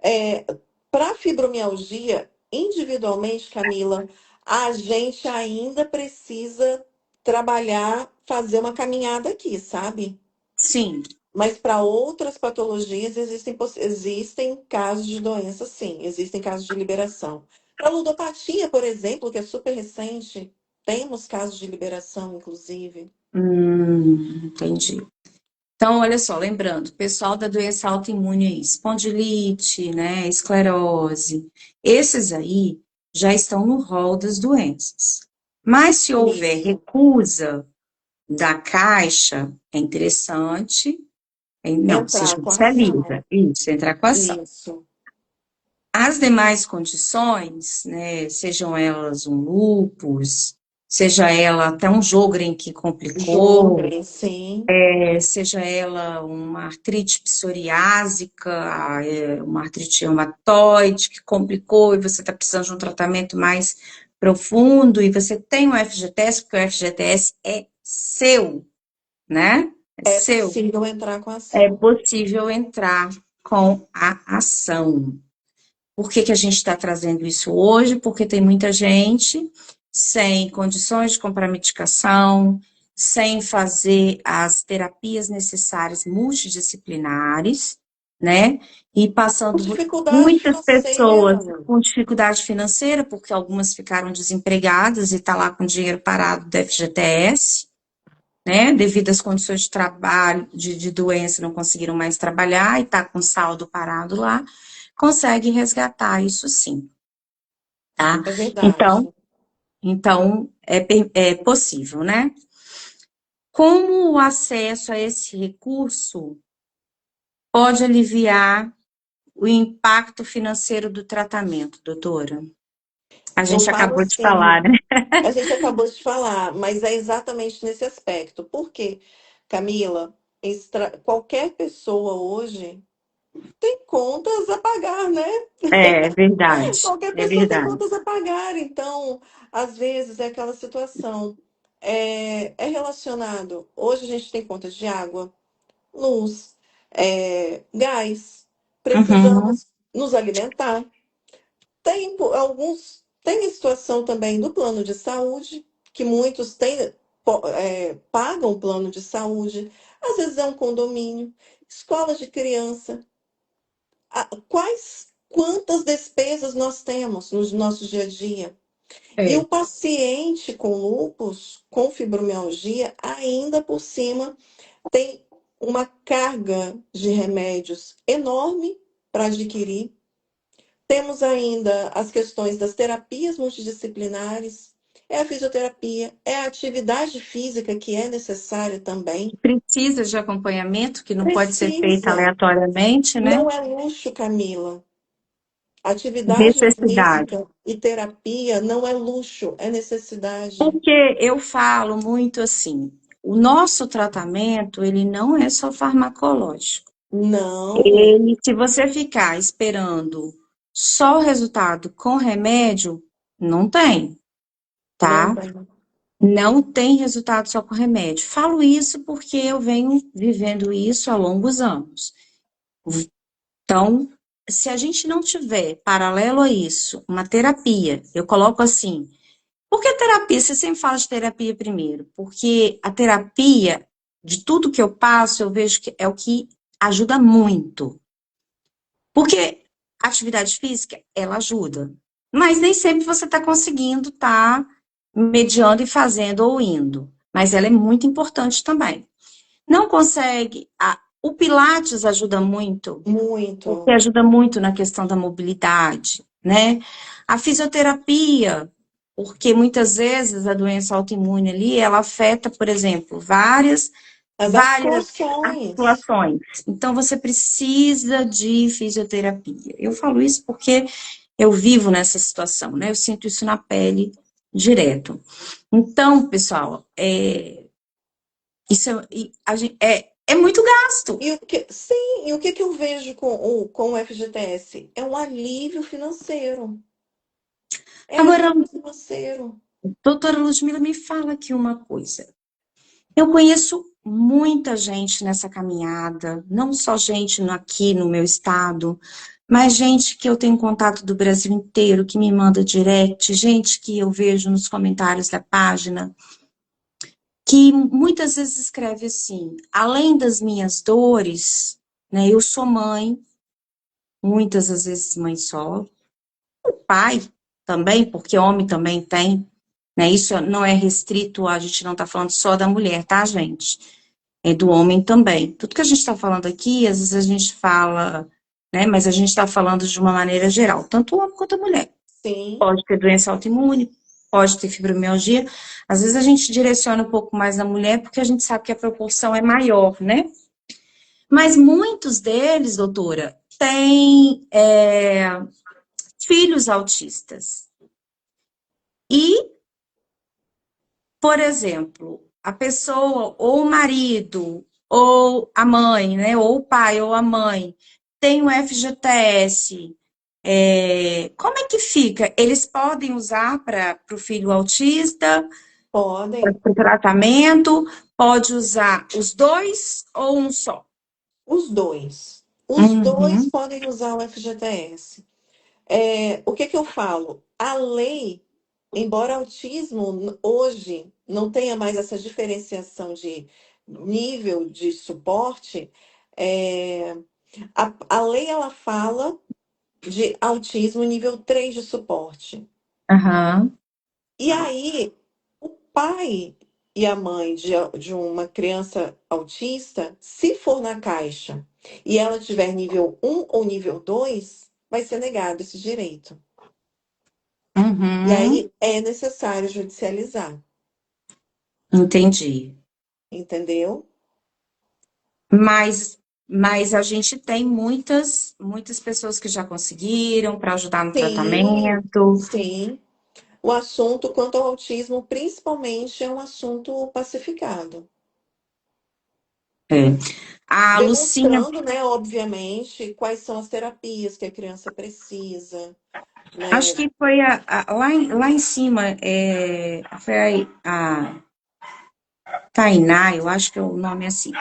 É, para fibromialgia, individualmente, Camila, a gente ainda precisa trabalhar, fazer uma caminhada aqui, sabe? Sim. Mas para outras patologias existem casos de doença, sim, existem casos de liberação. Para ludopatia, por exemplo, que é super recente, temos casos de liberação, inclusive. Entendi. Então, olha só, lembrando, pessoal da doença autoimune aí, espondilite, né, esclerose, esses aí já estão no rol das doenças. Mas se houver Isso. recusa da caixa, é interessante, não, se Entrar com a ação. judicializa, isso, entrar com a ação. Isso. As demais condições, né, sejam elas um lúpus, seja ela até um Sjögren que complicou, Jogren, sim. seja ela uma artrite psoriásica, uma artrite reumatoide que complicou e você está precisando de um tratamento mais profundo e você tem o FGTS, porque o FGTS é seu, né? É É seu. possível entrar com a É ação. possível entrar com a ação. Por que que a gente está trazendo isso hoje? Porque tem muita gente sem condições de comprar medicação, sem fazer as terapias necessárias multidisciplinares, né? E Com passando dificuldade muitas financeira. pessoas com dificuldade financeira, porque algumas ficaram desempregadas e está lá com dinheiro parado do FGTS, né? Devido às condições de trabalho, de doença, não conseguiram mais trabalhar e está com saldo parado lá, consegue resgatar isso sim, tá? É verdade. Então, é possível, né? Como o acesso a esse recurso pode aliviar o impacto financeiro do tratamento, doutora? A Eu gente falo acabou de assim, falar, né? a gente acabou de falar, mas é exatamente nesse aspecto. Por quê, Camila? Qualquer pessoa hoje tem contas a pagar, né? É verdade, Qualquer é pessoa tem verdade. contas a pagar. Então, às vezes, é aquela situação. É relacionado. Hoje a gente tem contas de água, luz, gás. Uhum, Precisamos nos alimentar. Tem a situação também do plano de saúde, que muitos pagam o plano de saúde, às vezes é um condomínio, escola de criança. Quantas despesas nós temos no nosso dia a dia? E é. o paciente com lúpus, com fibromialgia, ainda por cima, tem uma carga de remédios enorme para adquirir. Temos ainda as questões das terapias multidisciplinares, é a fisioterapia, é a atividade física que é necessária também. Precisa de acompanhamento, que não pode ser feito Precisa, aleatoriamente, né? não é luxo, Camila. Atividade Necessidade. física e terapia não é luxo, é necessidade. Porque eu falo muito assim, o nosso tratamento, ele não é só farmacológico. Não, Ele, se você ficar esperando só o resultado com remédio, não tem, não tá? tem. Não tem resultado só com remédio. Falo isso porque eu venho vivendo isso há longos anos. Então, se a gente não tiver, paralelo a isso, uma terapia, eu coloco assim, por que terapia? Você sempre fala de terapia primeiro, porque a terapia, de tudo que eu passo, eu vejo que é o que ajuda muito. Porque a atividade física, ela ajuda. Mas nem sempre você está conseguindo estar mediando e fazendo ou indo. Mas ela é muito importante também. Não consegue. O Pilates ajuda muito, porque Muito. ajuda muito na questão da mobilidade, né? A fisioterapia, porque muitas vezes a doença autoimune ali, ela afeta, por exemplo, As várias articulações. articulações. Então, você precisa de fisioterapia. Eu falo isso porque eu vivo nessa situação, né? Eu sinto isso na pele direto. Então, pessoal, isso é muito gasto. Sim, e o que que eu vejo com o FGTS? É um alívio financeiro. É Agora, alívio financeiro. Doutora Ludmila, me fala aqui uma coisa. Eu conheço muita gente nessa caminhada, não só gente aqui no meu estado, mas gente que eu tenho contato do Brasil inteiro, que me manda direct, gente que eu vejo nos comentários da página, que muitas vezes escreve assim: além das minhas dores, né, eu sou mãe, muitas das vezes mãe solo, pai também, porque homem também tem, né? Isso não é restrito, a gente não está falando só da mulher, tá, gente? É do homem também. Tudo que a gente está falando aqui, às vezes a gente fala, né? Mas a gente está falando de uma maneira geral, tanto o homem quanto a mulher. Sim, Pode ter doença autoimune, pode ter fibromialgia. Às vezes a gente direciona um pouco mais na mulher, porque a gente sabe que a proporção é maior, né? Mas muitos deles, doutora, têm filhos autistas. E, por exemplo, a pessoa, ou o marido, ou a mãe, né? Ou o pai, ou a mãe, tem o FGTS. Como é que fica? Eles podem usar para o filho autista, podem. para o tratamento? Pode usar os dois ou um só? Os dois. Os dois Uhum, podem usar o FGTS. O que que eu falo? A lei, embora autismo hoje não tenha mais essa diferenciação de nível de suporte, é, a lei ela fala de autismo nível 3 de suporte. aham, E aí, o pai e a mãe de uma criança autista, se for na caixa e ela tiver nível 1 ou nível 2, vai ser negado esse direito. E uhum, aí é necessário judicializar, entendi. entendeu? Mas a gente tem muitas pessoas que já conseguiram para ajudar no Sim, tratamento. sim. O assunto quanto ao autismo, principalmente, é um assunto pacificado. É. A Lucinha, Demonstrando, né, obviamente, quais são as terapias que a criança precisa, acho né? que foi lá em cima, foi a Tainá, eu acho que é o nome assim.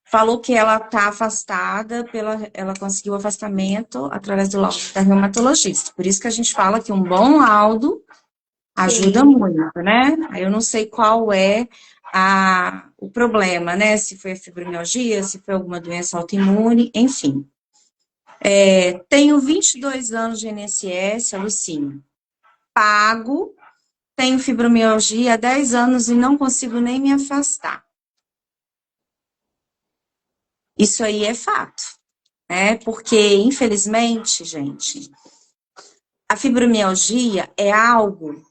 Falou que ela está afastada, ela conseguiu afastamento através do laudo da reumatologista. Por isso que a gente fala que um bom laudo ajuda Sim, muito, né? Aí eu não sei qual é o problema, né? Se foi a fibromialgia, se foi alguma doença autoimune, enfim. Tenho 22 anos de INSS, Lucinha. Pago, tenho fibromialgia há 10 anos e não consigo nem me afastar. Isso aí é fato, né? Porque, infelizmente, gente, a fibromialgia é algo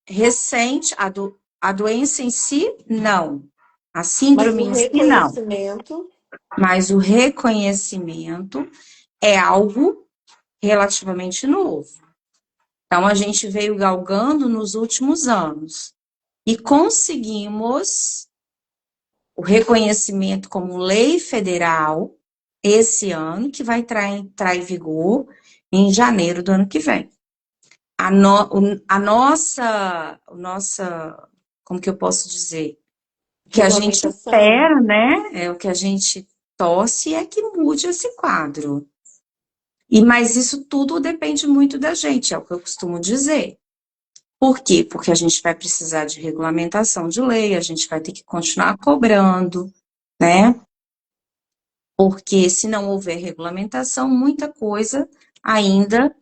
recente, a doença em si, não. A mas síndrome o em si, não. reconhecimento, Mas o reconhecimento é algo relativamente novo. Então, a gente veio galgando nos últimos anos e conseguimos o reconhecimento como lei federal esse ano, que vai entrar em vigor em janeiro do ano que vem. A nossa, como que eu posso dizer? O que a gente regulamentação, espera, né? O que a gente torce é que mude esse quadro. Mas isso tudo depende muito da gente, é o que eu costumo dizer. Por quê? Porque a gente vai precisar de regulamentação de lei, a gente vai ter que continuar cobrando, né? Porque se não houver regulamentação, muita coisa ainda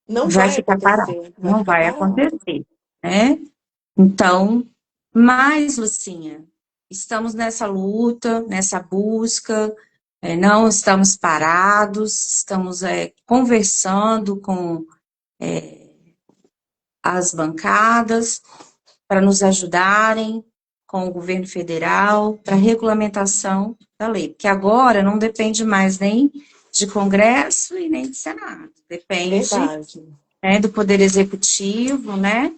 não vai vai ficar parada, acontecer, vai não ficar vai parado. acontecer, né? Então, mas, Lucinha, estamos nessa luta, nessa busca, não estamos parados, estamos conversando com as bancadas para nos ajudarem com o governo federal para a regulamentação da lei, porque agora não depende mais nem de Congresso e nem de Senado, depende, Verdade. né, do Poder Executivo, né,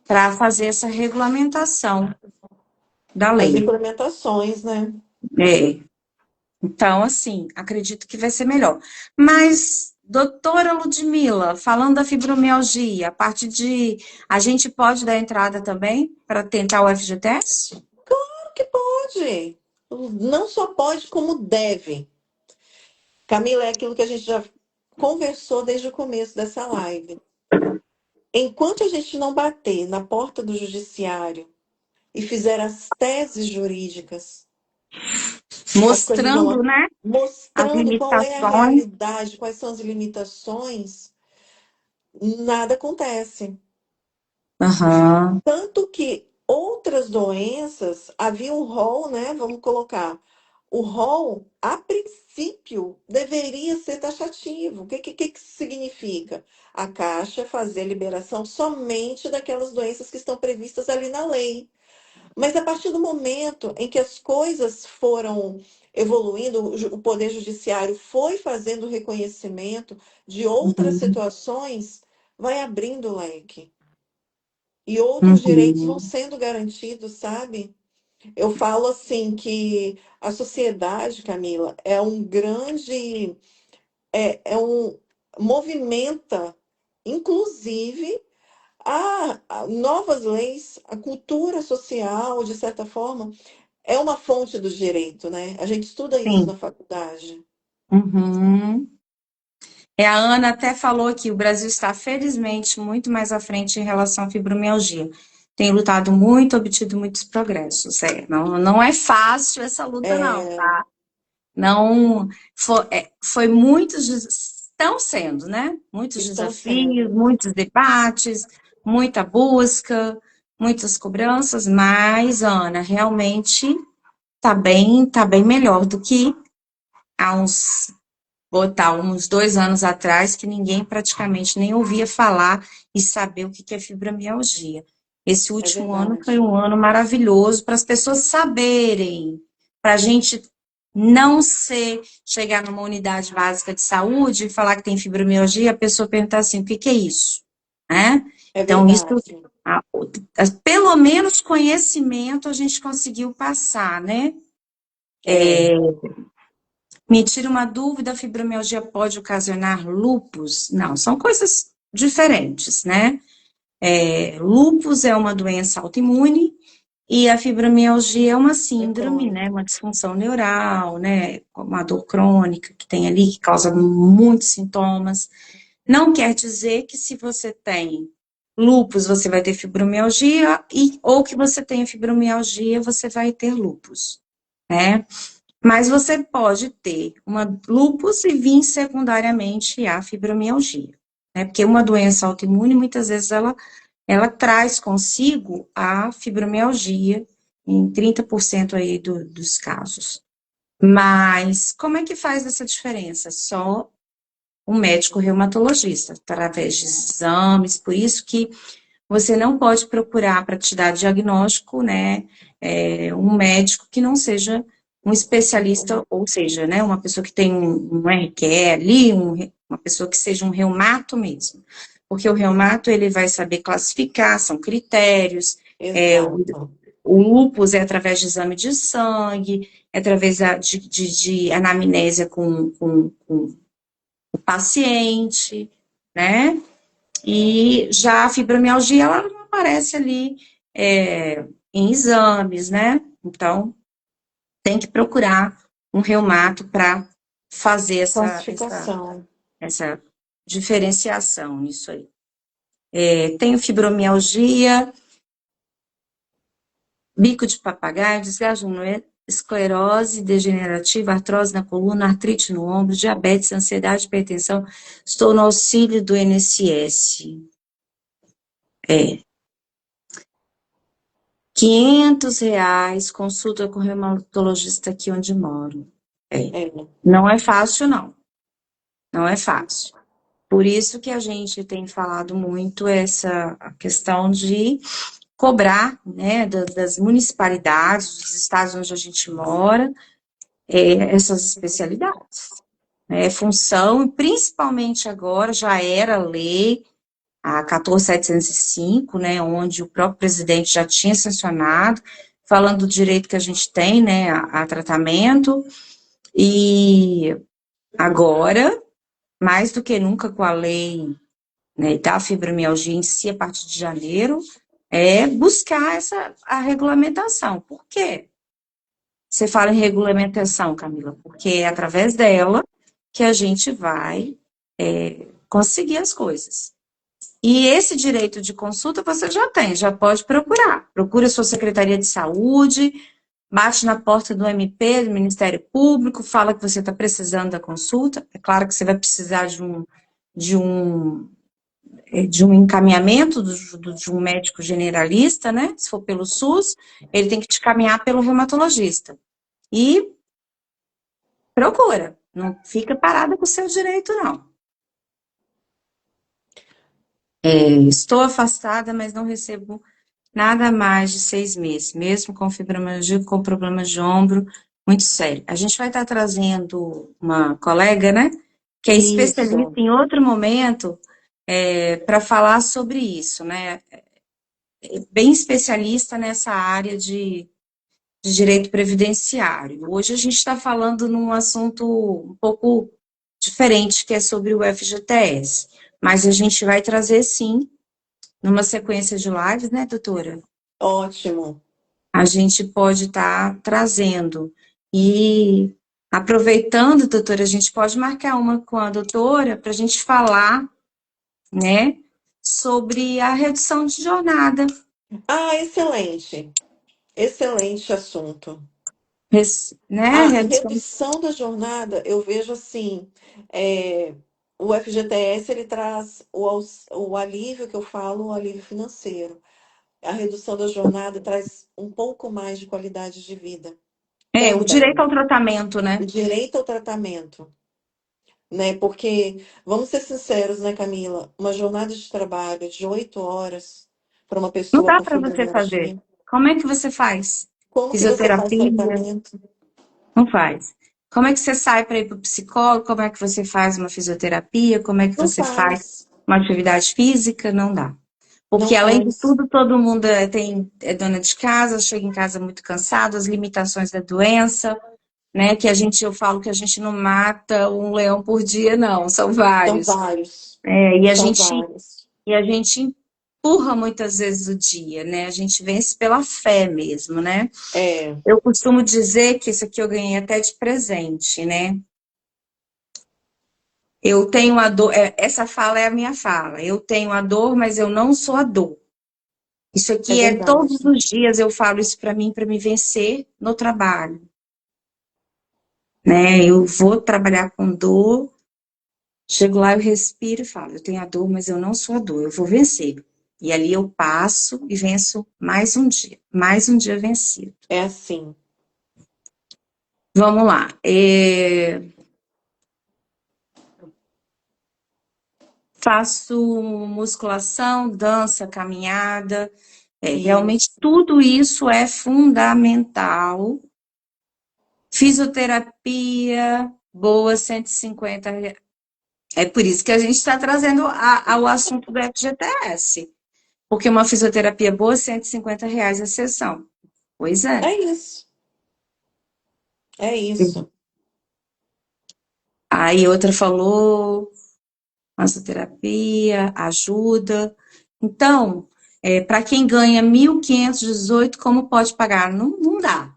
para fazer essa regulamentação da As lei. implementações, né? É. Então, assim, acredito que vai ser melhor. Mas doutora Ludmila, falando da fibromialgia, a partir de... A gente pode dar entrada também para tentar o FGTS? Claro que pode. Não só pode, como deve. Camila, é aquilo que a gente já conversou desde o começo dessa live. Enquanto a gente não bater na porta do judiciário e fizer as teses jurídicas, as coisas Mostrando, vão né, as mostrando qual é a limitações. realidade, quais são as limitações, nada acontece. Aham, Tanto que outras doenças, havia um rol, né? Vamos colocar. O rol, a princípio, deveria ser taxativo. O que isso significa? A Caixa fazer liberação somente daquelas doenças que estão previstas ali na lei. Mas a partir do momento em que as coisas foram evoluindo, o Poder Judiciário foi fazendo o reconhecimento de outras uhum, situações, vai abrindo o leque. E outros direitos vão uhum, sendo garantidos, sabe? Eu falo assim que a sociedade, Camila, é um grande, é um movimenta, inclusive, a novas leis, a cultura social, de certa forma, é uma fonte do direito, né? A gente estuda isso sim. na faculdade. Uhum. A Ana até falou que o Brasil está, felizmente, muito mais à frente em relação à fibromialgia. Tem lutado muito, obtido muitos progressos. Não é fácil essa luta, não, É, tá? Não, foi muitos, estão sendo, né? Muitos estão desafios, sendo. muitos debates, muita busca, muitas cobranças, mas, Ana, realmente tá bem melhor do que há uns 2 anos atrás, que ninguém praticamente nem ouvia falar e saber o que é fibromialgia. Esse É último ano foi verdade. um ano maravilhoso para as pessoas saberem, para a gente não chegar numa unidade básica de saúde e falar que tem fibromialgia, e a pessoa perguntar assim, o que é isso? Né? É Então, isso, verdade. a- pelo menos conhecimento a gente conseguiu passar, né? É, Me tira uma dúvida, a fibromialgia pode ocasionar lúpus? Não, são coisas diferentes, né? Lúpus é uma doença autoimune e a fibromialgia é uma é síndrome, né? crônico. Uma disfunção neural, né? Uma dor crônica que tem ali, que causa muitos sintomas. Não quer dizer que se você tem lúpus, você vai ter fibromialgia, ou que você tem fibromialgia, você vai ter lúpus, né? Mas você pode ter uma lúpus e vir secundariamente a fibromialgia, né? Porque uma doença autoimune, muitas vezes, ela traz consigo a fibromialgia em 30% aí dos casos. Mas como é que faz essa diferença? Só o médico reumatologista, através de exames, por isso que você não pode procurar para te dar diagnóstico, né, um médico que não seja um especialista, ou seja, né, uma pessoa que tem um RQE ali, uma pessoa que seja um reumato mesmo. Porque o reumato, ele vai saber classificar, são critérios, Exato. o lúpus é através de exame de sangue, é através de anamnésia com o paciente, né? E já a fibromialgia, ela não aparece ali em exames, né? Então, tem que procurar um reumato para fazer Classificação. essa diferenciação nisso aí. Tenho fibromialgia, bico de papagaio, desgaste no esclerose degenerativa, artrose na coluna, artrite no ombro, diabetes, ansiedade, hipertensão. Estou no auxílio do INSS. É, R$ 500, consulta com o reumatologista aqui onde moro. É. É, Não é fácil, não. Não é fácil. Por isso que a gente tem falado muito essa a questão de cobrar, né, das municipalidades, dos estados onde a gente mora, essas especialidades. É função, principalmente agora, já era lei, a 14.705, né, onde o próprio presidente já tinha sancionado, falando do direito que a gente tem, né, a tratamento, e agora mais do que nunca com a lei, né, da fibromialgia em si, a partir de janeiro, é buscar a regulamentação. Por quê? Você fala em regulamentação, Camila, porque é através dela que a gente vai conseguir as coisas. E esse direito de consulta você já tem, já pode procurar. Procura a sua Secretaria de Saúde, bate na porta do MP, do Ministério Público, fala que você está precisando da consulta. É claro que você vai precisar de um, de um encaminhamento de um médico generalista, né? Se for pelo SUS, ele tem que te caminhar pelo reumatologista. E procura, não fica parada com o seu direito, não. Estou afastada, mas não recebo nada mais de 6 meses, mesmo com fibromialgia, com problemas de ombro muito sério. A gente vai estar trazendo uma colega, né, que é especialista Isso. em outro momento, para falar sobre isso, né, bem especialista nessa área de direito previdenciário. Hoje a gente está falando num assunto um pouco diferente, que é sobre o FGTS, mas a gente vai trazer, sim, numa sequência de lives, né, doutora? Ótimo. A gente pode estar trazendo. E aproveitando, doutora, a gente pode marcar uma com a doutora para a gente falar, né, sobre a redução de jornada, Ah, excelente. Excelente assunto. né, A redução. redução da jornada, eu vejo assim, é, o FGTS ele traz o alívio que eu falo, o alívio financeiro. A redução da jornada traz um pouco mais de qualidade de vida O direito também. ao tratamento, O né? direito ao tratamento, né? Porque, vamos ser sinceros, né, Camila? Uma jornada de trabalho de 8 horas para uma Não pessoa dá com para você fazer. fibromialgia, Como é que você faz? como que você faz Fisioterapia? tratamento? Não faz. Como é que você sai para ir para o psicólogo? Como é que você faz uma fisioterapia? Como é que Não você faz faz, uma atividade física? Não dá. não Porque, além de faz. tudo, todo mundo é dona de casa, chega em casa muito cansado, as limitações da doença, né? Que eu falo que a gente não mata um leão por dia, não, são São vários. vários, É, e a são gente, vários. e a gente empurra muitas vezes o dia, né? A gente vence pela fé mesmo, né? É, Eu costumo dizer que isso aqui eu ganhei até de presente, né? Eu tenho a dor, essa fala é a minha fala. Eu tenho a dor, mas eu não sou a dor. Isso é aqui é verdade. todos os dias eu falo isso para me vencer no trabalho, né? Eu vou trabalhar com dor, chego lá, eu respiro e falo, eu tenho a dor, mas eu não sou a dor, eu vou vencer. E ali eu passo e venço mais um dia vencido. É assim. Vamos lá. Faço musculação, dança, caminhada. Realmente Isso. tudo isso é fundamental. Fisioterapia, boa, 150 reais. É por isso que a gente está trazendo o assunto do FGTS. Porque uma fisioterapia boa, 150 reais a sessão. Pois é. É isso. É isso. Aí outra falou, massoterapia, ajuda. Então, para quem ganha 1.518, como pode pagar? Não, não dá.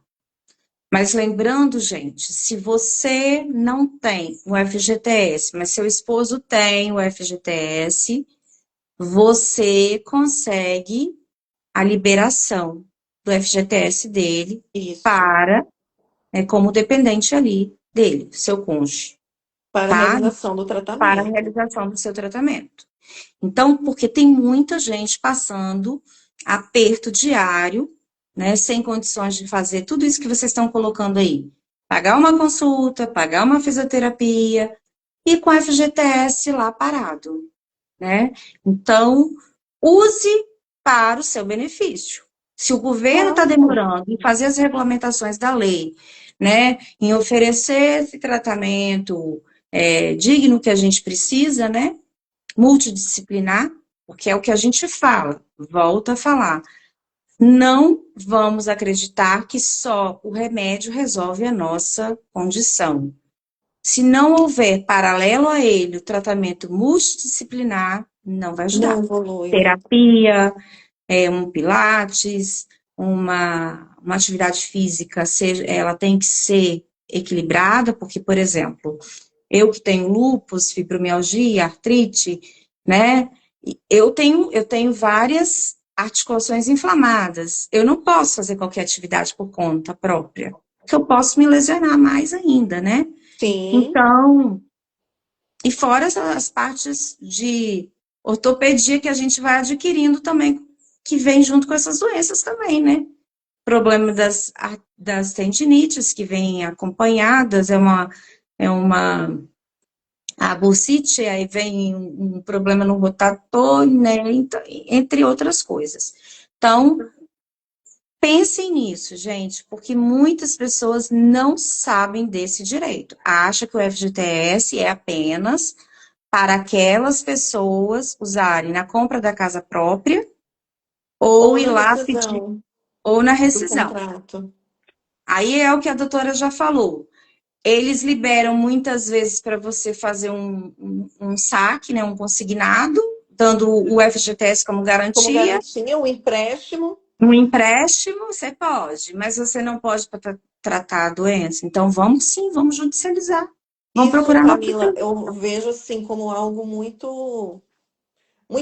Mas lembrando, gente, se você não tem o FGTS, mas seu esposo tem o FGTS, você consegue a liberação do FGTS dele Isso. para, como dependente ali dele, seu cônjuge, Para a tá? realização do Para a tratamento. realização do seu tratamento. Então, porque tem muita gente passando aperto diário, né, sem condições de fazer tudo isso que vocês estão colocando aí. Pagar uma consulta, pagar uma fisioterapia e com a FGTS lá parado, né? Então, use para o seu benefício. Se o governo está Claro. demorando em fazer as regulamentações da lei, né, em oferecer esse tratamento digno que a gente precisa, né, multidisciplinar, porque é o que a gente fala, volta a falar. Não vamos acreditar que só o remédio resolve a nossa condição. Se não houver paralelo a ele o tratamento multidisciplinar, não vai Não ajudar. evolui, né? Terapia, um pilates, uma atividade física, seja, ela tem que ser equilibrada, porque, por exemplo, eu que tenho lúpus, fibromialgia, artrite, né? Eu tenho várias articulações inflamadas. Eu não posso fazer qualquer atividade por conta própria, porque eu posso me lesionar mais ainda, né? Sim, Então, e fora as partes de ortopedia que a gente vai adquirindo também, que vem junto com essas doenças também, né? Problema das tendinites que vêm acompanhadas, é uma a bursite, aí vem um problema no rotator, né? Então, entre outras coisas. Então, pensem nisso, gente, porque muitas pessoas não sabem desse direito. Acha que o FGTS é apenas para aquelas pessoas usarem na compra da casa própria ou ou ir na lá pedir, rescisão ou na do rescisão. contrato. Aí é o que a doutora já falou. Eles liberam muitas vezes para você fazer um saque, né, um consignado, dando o FGTS como Como garantia. garantia, o empréstimo. Um empréstimo você pode, mas você não pode para tratar a doença. Então vamos sim, vamos judicializar. Vamos Isso, procurar nossa Camila, eu vejo assim como algo muito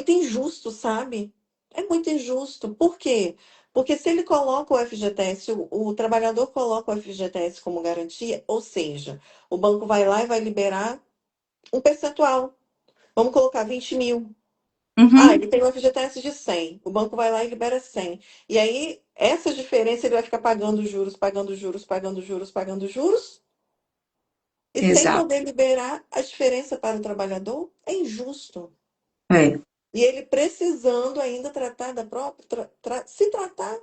injusto, sabe? É muito injusto. Por quê? Porque se ele coloca o FGTS, o trabalhador coloca o FGTS como garantia, ou seja, o banco vai lá e vai liberar um percentual. Vamos colocar 20 mil. Ah, Uhum, ele tem um FGTS de 100. O banco vai lá e libera 100. E aí, essa diferença ele vai ficar pagando juros, pagando juros, pagando juros, pagando juros, e sem exato. poder liberar a diferença para o trabalhador. É injusto. É. E ele precisando ainda tratar da própria, se tratar,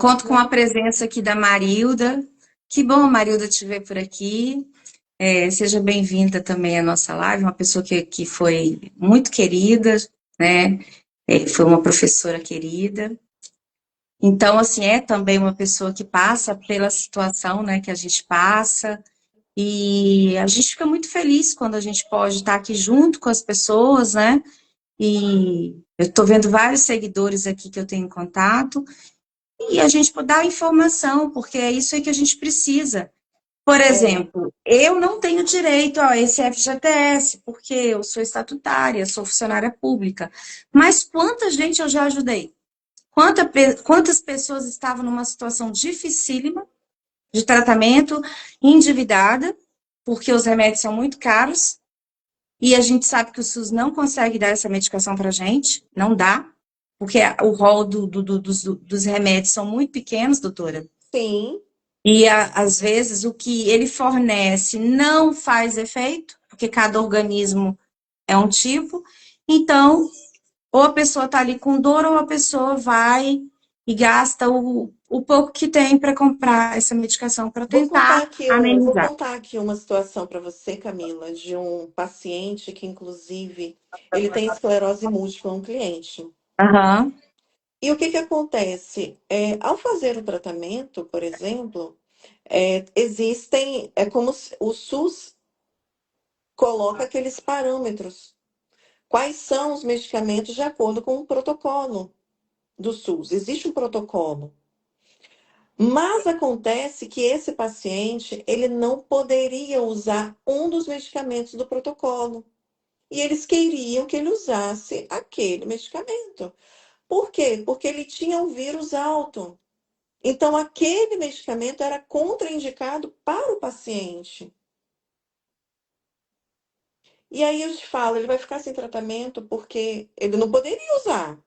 Conto com a né? presença aqui da Marilda. Que bom, Marilda, te ver por aqui. Seja bem-vinda também à nossa live, uma pessoa que foi muito querida, né? Foi uma professora querida. Então, assim, é também uma pessoa que passa pela situação, né, que a gente passa. E a gente fica muito feliz quando a gente pode estar aqui junto com as pessoas, né? E eu estou vendo vários seguidores aqui que eu tenho em contato. E a gente dar informação, porque é isso aí que a gente precisa. Por É, exemplo, eu não tenho direito a esse FGTS, porque eu sou estatutária, sou funcionária pública. Mas quanta gente eu já ajudei? Quantas pessoas estavam numa situação dificílima de tratamento, endividada, porque os remédios são muito caros, e a gente sabe que o SUS não consegue dar essa medicação para a gente, não dá, porque o rol dos remédios são muito pequenos, doutora. sim. E às vezes o que ele fornece não faz efeito, porque cada organismo é um tipo. Então, ou a pessoa está ali com dor, ou a pessoa vai e gasta o pouco que tem para comprar essa medicação para tentar Vou amenizar. contar aqui uma situação para você, Camila, de um paciente que, inclusive, ele tem esclerose múltipla, um cliente. Aham, E o que que acontece? Ao fazer o tratamento, por exemplo, é como se o SUS coloca aqueles parâmetros. Quais são os medicamentos de acordo com o protocolo do SUS? Existe um protocolo. Mas acontece que esse paciente, ele não poderia usar um dos medicamentos do protocolo. E eles queriam que ele usasse aquele medicamento. Por quê? Porque ele tinha um vírus alto. Então, aquele medicamento era contraindicado para o paciente. E aí eu te falo, ele vai ficar sem tratamento porque ele não poderia usar.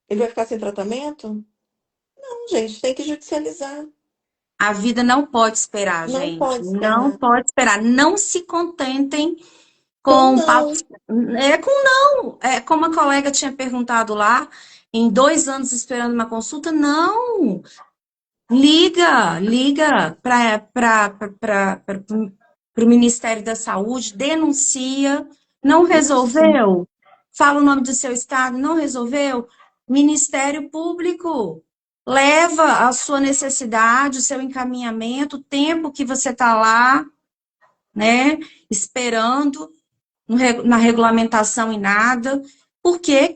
Ele vai ficar sem tratamento? Não, gente, tem que judicializar. a vida não pode esperar, Não gente. pode Não esperar. pode esperar. Não se contentem Com com papo. não. Com não. Como a colega tinha perguntado lá, em 2 anos esperando uma consulta, não. Liga para o Ministério da Saúde, denuncia. Não Isso. resolveu? Fala o nome do seu estado, não resolveu? Ministério Público. Leva a sua necessidade, o seu encaminhamento, o tempo que você está lá. né, esperando na regulamentação e nada, porque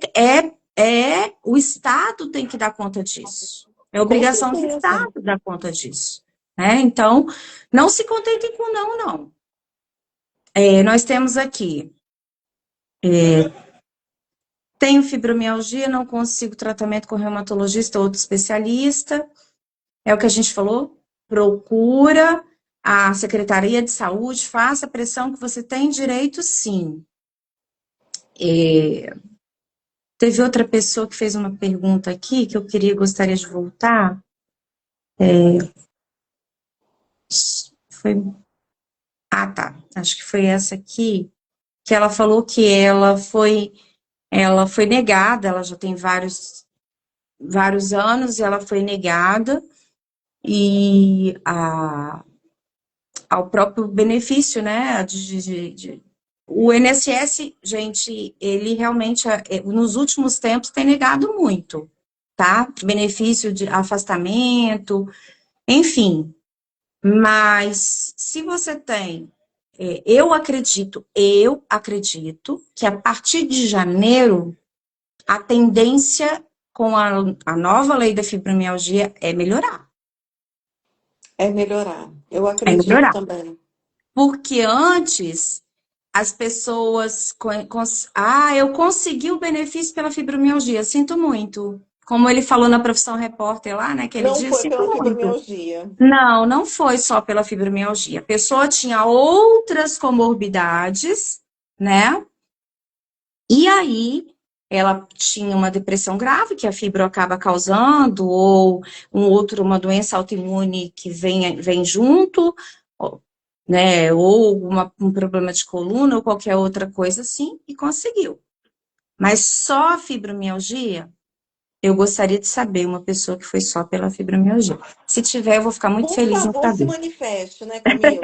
o Estado tem que dar conta disso. É Com obrigação do certeza. Estado dar conta disso. Né? Então, não se contentem com não, não. Nós temos aqui, tenho fibromialgia, não consigo tratamento com reumatologista ou outro especialista, é o que a gente falou, procura a Secretaria de Saúde, faça a pressão que você tem direito, sim. Teve outra pessoa que fez uma pergunta aqui, que eu gostaria de voltar, tá, acho que foi essa aqui, que ela falou que ela foi negada, ela já tem vários anos, e ela foi negada, e ao próprio benefício, né, o INSS, gente, ele realmente, nos últimos tempos, tem negado muito, tá? Benefício de afastamento, enfim. Mas, se você tem, eu acredito que a partir de janeiro, a tendência com a nova lei da fibromialgia é melhorar. É melhorar. Eu É acredito melhorar. também. Porque antes as pessoas. Eu consegui o benefício pela fibromialgia, sinto muito. Como ele falou na Profissão Repórter lá, naquele Não dia, foi sinto pela muito. fibromialgia. Não, não foi só pela fibromialgia. A pessoa tinha outras comorbidades, né? E aí ela tinha uma depressão grave, que a fibro acaba causando, ou uma doença autoimune que vem junto, né? Ou um problema de coluna, ou qualquer outra coisa assim, e conseguiu. Mas só a fibromialgia, eu gostaria de saber uma pessoa que foi só pela fibromialgia. Se tiver, eu vou ficar muito Por feliz em favor, se saber. manifeste, né, Camila?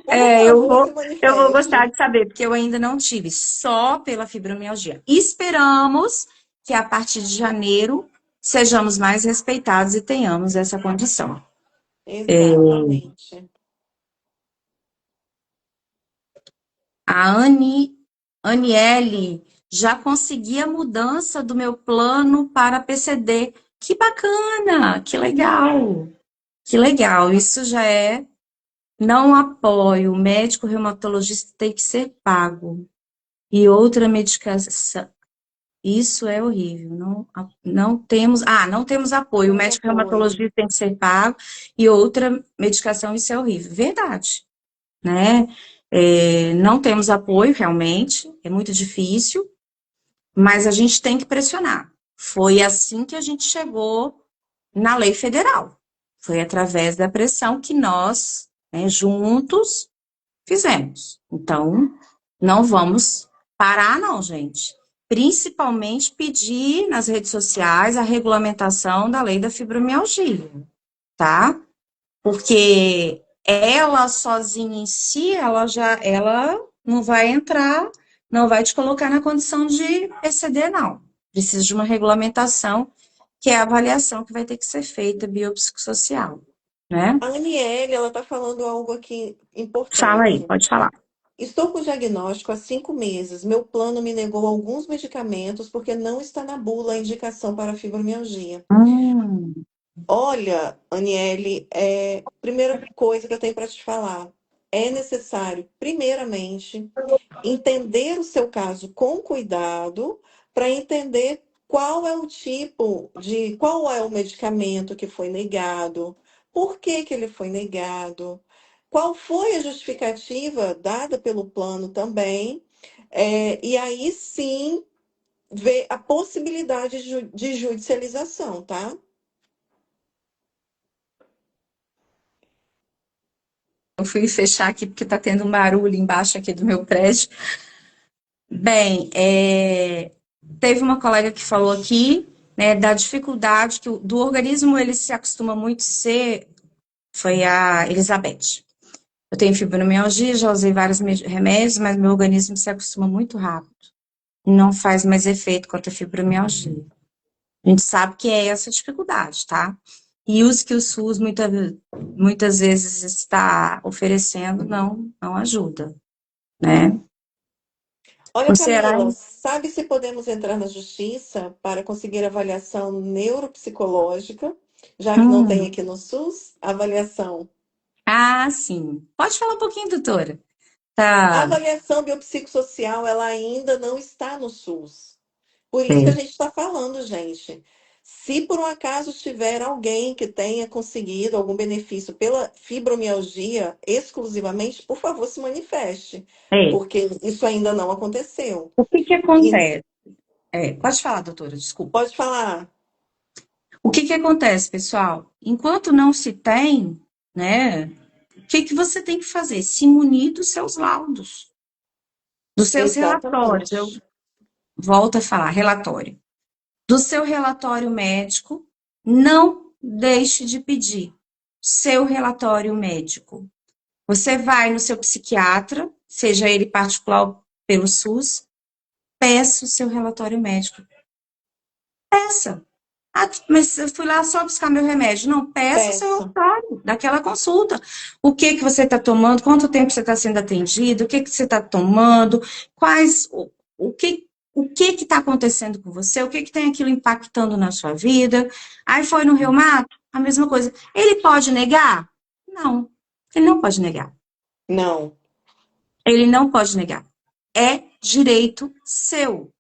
Por É, favor, se eu vou gostar manifeste. de saber, porque eu ainda não tive, só pela fibromialgia. Esperamos que a partir de janeiro sejamos mais respeitados e tenhamos essa condição. Exatamente. A Aniele já consegui a mudança do meu plano para PCD. Que bacana, que legal. Que legal, isso já é. Não apoio, o médico reumatologista tem que ser pago. E outra medicação. Isso é horrível. Não temos apoio. O Temos médico apoio. reumatologista tem que ser pago e outra medicação, isso é horrível. Verdade, né? Não temos apoio, realmente, é muito difícil, mas a gente tem que pressionar. Foi assim que a gente chegou na lei federal. Foi através da pressão que nós, né, juntos, fizemos. Então, não vamos parar, não, gente. Principalmente pedir nas redes sociais a regulamentação da lei da fibromialgia, tá? Porque ela sozinha em si, ela não vai entrar, não vai te colocar na condição de PCD, não. Precisa de uma regulamentação, que é a avaliação que vai ter que ser feita biopsicossocial, né? A Aniele, ela está falando algo aqui Fala aí, importante. pode falar. Estou com diagnóstico há 5 meses. Meu plano me negou alguns medicamentos porque não está na bula a indicação para fibromialgia. Hum, Olha, Aniele, primeira coisa que eu tenho para te falar. É necessário, primeiramente, entender o seu caso com cuidado para entender qual é o medicamento que foi negado, por que que ele foi negado, qual foi a justificativa dada pelo plano também, e aí sim ver a possibilidade de judicialização, tá? eu fui fechar aqui porque está tendo um barulho embaixo aqui do meu prédio. Bem, teve uma colega que falou aqui, né, da dificuldade do organismo, ele se acostuma muito foi a Elizabeth. Eu tenho fibromialgia, já usei vários remédios, mas meu organismo se acostuma muito rápido. Não faz mais efeito quanto a fibromialgia. A gente sabe que é essa dificuldade, tá? e os que o SUS muitas vezes está oferecendo não ajuda, né? Olha, No Ceará, Camila, sabe se podemos entrar na justiça para conseguir avaliação neuropsicológica, já que não tem hum, aqui no SUS avaliação? sim. Pode falar um pouquinho, doutora? A Tá. avaliação biopsicossocial, ela ainda não está no SUS. Por isso que a É. gente está falando, gente. Se por um acaso tiver alguém que tenha conseguido algum benefício pela fibromialgia exclusivamente, por favor, se manifeste, É. porque isso ainda não aconteceu. O que que E acontece? Pode falar, doutora, desculpa. pode falar. O que que acontece, pessoal? Enquanto não se tem, né, o que que você tem que fazer? Se munir dos seus laudos, dos seus relatórios. Eu Exatamente. volto a falar, relatório. Do seu relatório médico, não deixe de pedir seu relatório médico. Você vai no seu psiquiatra, seja ele particular ou pelo SUS, peça o seu relatório médico. Peça. Ah, mas eu fui lá só buscar meu remédio. Não, peça o seu Peça. relatório daquela consulta. O que que você está tomando? Quanto tempo você está sendo atendido? O que que você está tomando? Quais, o que está acontecendo com você? O que que tem aquilo impactando na sua vida? Aí foi no reumato? A mesma coisa. Ele pode negar? Não, ele não pode negar. Não. Ele não pode negar. É direito seu.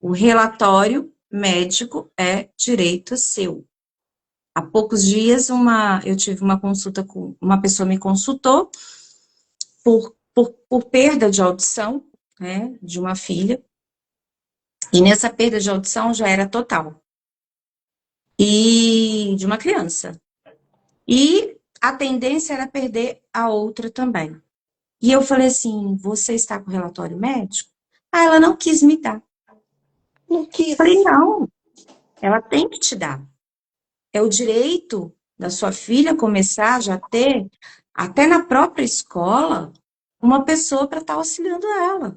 O relatório médico é direito seu. Há poucos dias, eu tive uma consulta com uma pessoa me consultou por perda de audição, né, de uma filha, e nessa perda de audição já era total, e de uma criança. E a tendência era perder a outra também. E eu falei assim: você está com relatório médico? Ah, ela não quis me dar. Não Falei: quis. não, ela tem que te dar. É o direito da sua filha começar já a ter, até na própria escola, uma pessoa para estar auxiliando ela.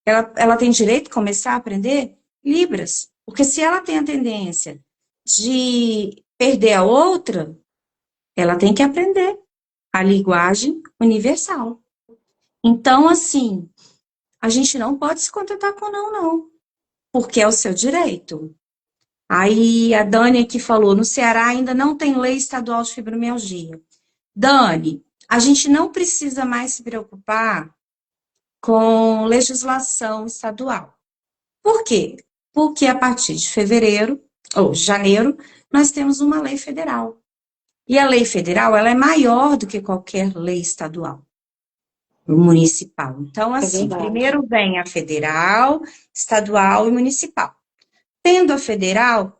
Ela tem direito de começar a aprender Libras. Porque se ela tem a tendência de perder a outra, ela tem que aprender a linguagem universal. Então, assim, a gente não pode se contentar com não, porque é o seu direito. Aí a Dani aqui falou, no Ceará ainda não tem lei estadual de fibromialgia. Dani, a gente não precisa mais se preocupar com legislação estadual. Por quê? Porque a partir de fevereiro, ou janeiro, nós temos uma lei federal. E a lei federal, ela é maior do que qualquer lei estadual, municipal. Então, É assim, verdade. primeiro vem a federal, estadual e municipal. Tendo a federal,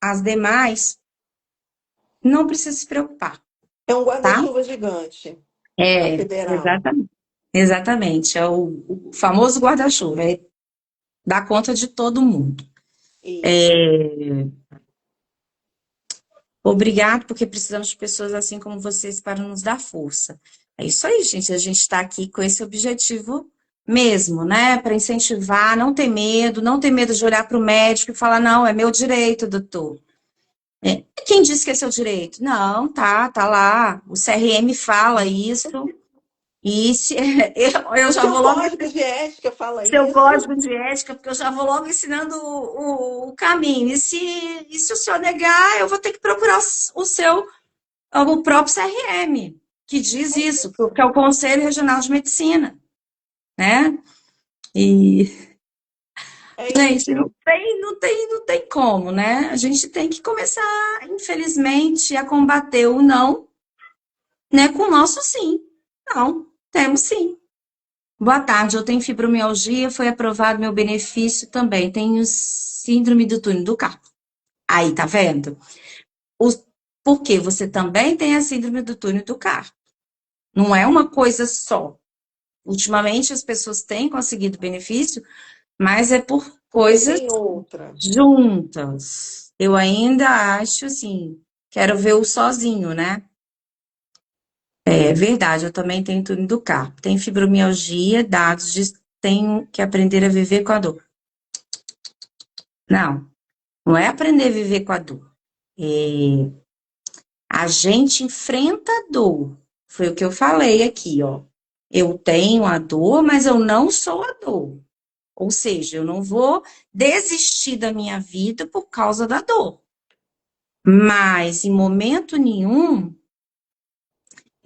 as demais não precisa se preocupar, É um tá? guarda-chuva gigante, a federal. Exatamente. Exatamente, é o famoso guarda-chuva, dá conta de todo mundo. Isso. Obrigado, porque precisamos de pessoas assim como vocês para nos dar força. É isso aí, gente, a gente está aqui com esse objetivo mesmo, né? Para incentivar, não ter medo de olhar para o médico e falar, não, é meu direito, doutor. Quem disse que é seu direito? Não, tá lá, o CRM fala isso, e se, eu O já seu vou logo código de ética fala seu isso. código de ética, porque eu já vou logo ensinando o caminho. E se o senhor negar, eu vou ter que procurar o próprio CRM, que diz É isso, isso. que é o Conselho Regional de Medicina, né? E, É gente, isso. não tem como, né? A gente tem que começar, infelizmente, a combater o não, né, com o nosso sim. Não, temos sim. Boa tarde, eu tenho fibromialgia, foi aprovado meu benefício também. Tenho síndrome do túnel do carpo. Aí, tá vendo? Porque você também tem a síndrome do túnel do carpo. Não é uma coisa só. Ultimamente as pessoas têm conseguido benefício, mas é por Porque coisas tem outra. juntas. Eu ainda acho assim, quero ver o sozinho, né? É verdade, eu também tenho túnel do carpo. Tenho fibromialgia, dados de tenho que aprender a viver com a dor. Não, não é aprender a viver com a dor. A gente enfrenta a dor. Foi o que eu falei aqui, ó. Eu tenho a dor, mas eu não sou a dor. Ou seja, eu não vou desistir da minha vida por causa da dor. Mas, em momento nenhum,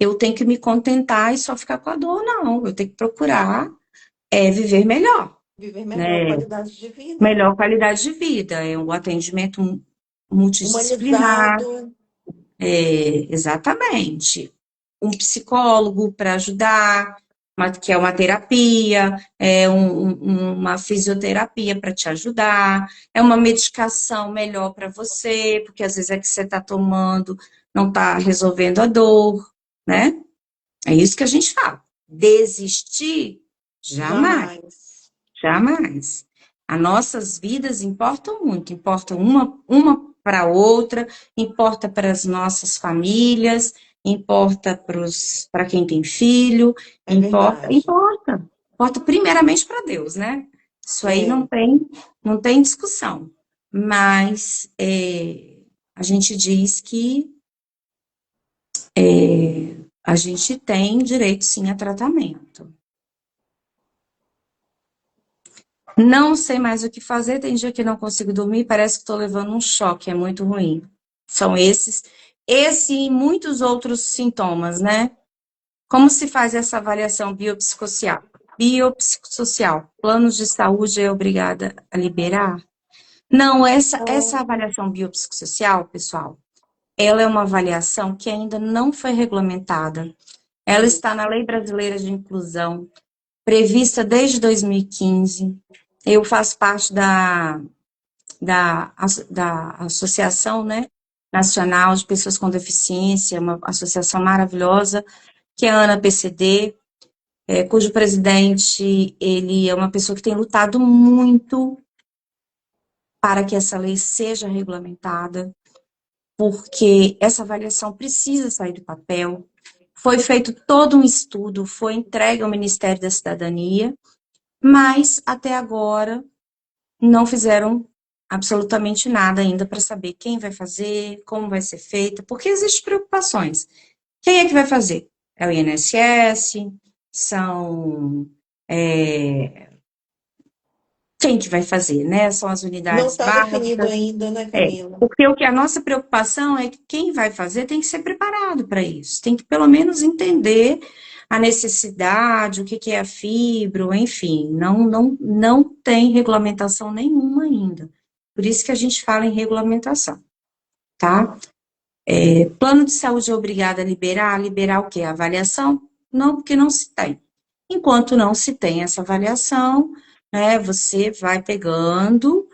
eu tenho que me contentar e só ficar com a dor, não. Eu tenho que procurar viver melhor, Viver melhor, né? qualidade de vida. Melhor qualidade de vida. É um atendimento multidisciplinar, Humanizado. exatamente. Um psicólogo para ajudar, que é uma terapia, uma fisioterapia para te ajudar, é uma medicação melhor para você, porque às vezes é que você está tomando, não está resolvendo a dor, né? É isso que a gente fala. Desistir? Jamais, Jamais. jamais. As nossas vidas importam muito, importam uma para a outra, importa para as nossas famílias, importa para quem tem filho, É verdade. importa primeiramente para Deus, né? Isso aí É, não tem discussão. Mas a gente diz que a gente tem direito sim a tratamento. Não sei mais o que fazer, tem dia que não consigo dormir, parece que estou levando um choque, é muito ruim. São esse e muitos outros sintomas, né? Como se faz essa avaliação biopsicossocial? Biopsicossocial, planos de saúde é obrigada a liberar? Não, essa então, avaliação biopsicossocial, pessoal, ela é uma avaliação que ainda não foi regulamentada. Ela está na isso. Lei Brasileira de Inclusão, prevista desde 2015. Eu faço parte da Associação, né, Nacional de Pessoas com Deficiência, uma associação maravilhosa, que é a ANA-PCD, cujo presidente, ele é uma pessoa que tem lutado muito para que essa lei seja regulamentada, porque essa avaliação precisa sair do papel. Foi feito todo um estudo, foi entregue ao Ministério da Cidadania, mas até agora não fizeram absolutamente nada ainda para saber quem vai fazer, como vai ser feita, porque existem preocupações. Quem é que vai fazer? É o INSS? São. Quem que vai fazer, né? São as Não unidades está definido básicas. ainda, né, Camila? Porque o que a nossa preocupação é que quem vai fazer tem que ser preparado para isso, tem que pelo menos entender a necessidade, o que que é a fibro, enfim, não tem regulamentação nenhuma ainda. Por isso que a gente fala em regulamentação, tá? Plano de saúde é obrigado a liberar o quê? A avaliação? Não, porque não se tem. Enquanto não se tem essa avaliação, né, você vai pegando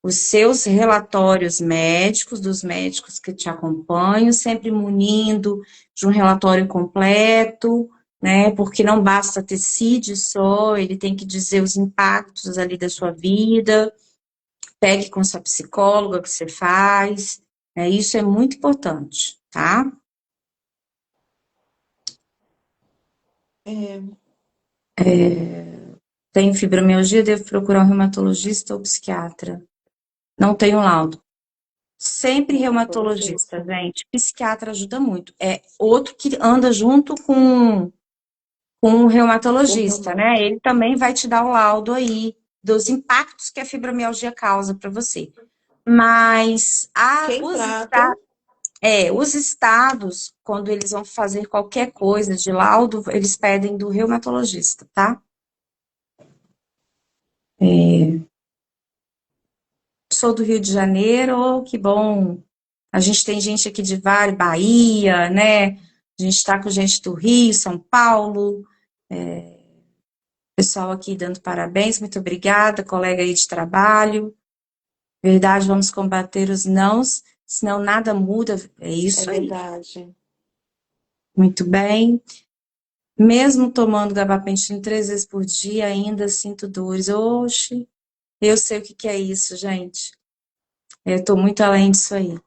os seus relatórios médicos, dos médicos que te acompanham, sempre munindo de um relatório completo, né? Porque não basta ter CID só, ele tem que dizer os impactos ali da sua vida, pegue com sua psicóloga o que você faz, né? Isso é muito importante, tá? É, Tenho fibromialgia, devo procurar um reumatologista ou psiquiatra. Não tenho laudo. Sempre reumatologista, reumatologista. gente. Psiquiatra ajuda muito. É outro que anda junto com o O reumatologista, né? reumato. Ele também vai te dar o laudo aí dos impactos que a fibromialgia causa para você. Mas Quem trata os estados, quando eles vão fazer qualquer coisa de laudo, eles pedem do reumatologista, tá? Sou do Rio de Janeiro, oh, que bom. A gente tem gente aqui de vários, Bahia, né? A gente está com gente do Rio, São Paulo. Pessoal aqui dando parabéns, muito obrigada, colega aí de trabalho. Verdade, vamos combater os nãos, senão nada muda. É é isso aí. verdade. Muito bem. Mesmo tomando gabapentina 3 vezes por dia, ainda sinto dores. Oxe, eu sei o que que é isso, gente. Eu estou muito além disso aí.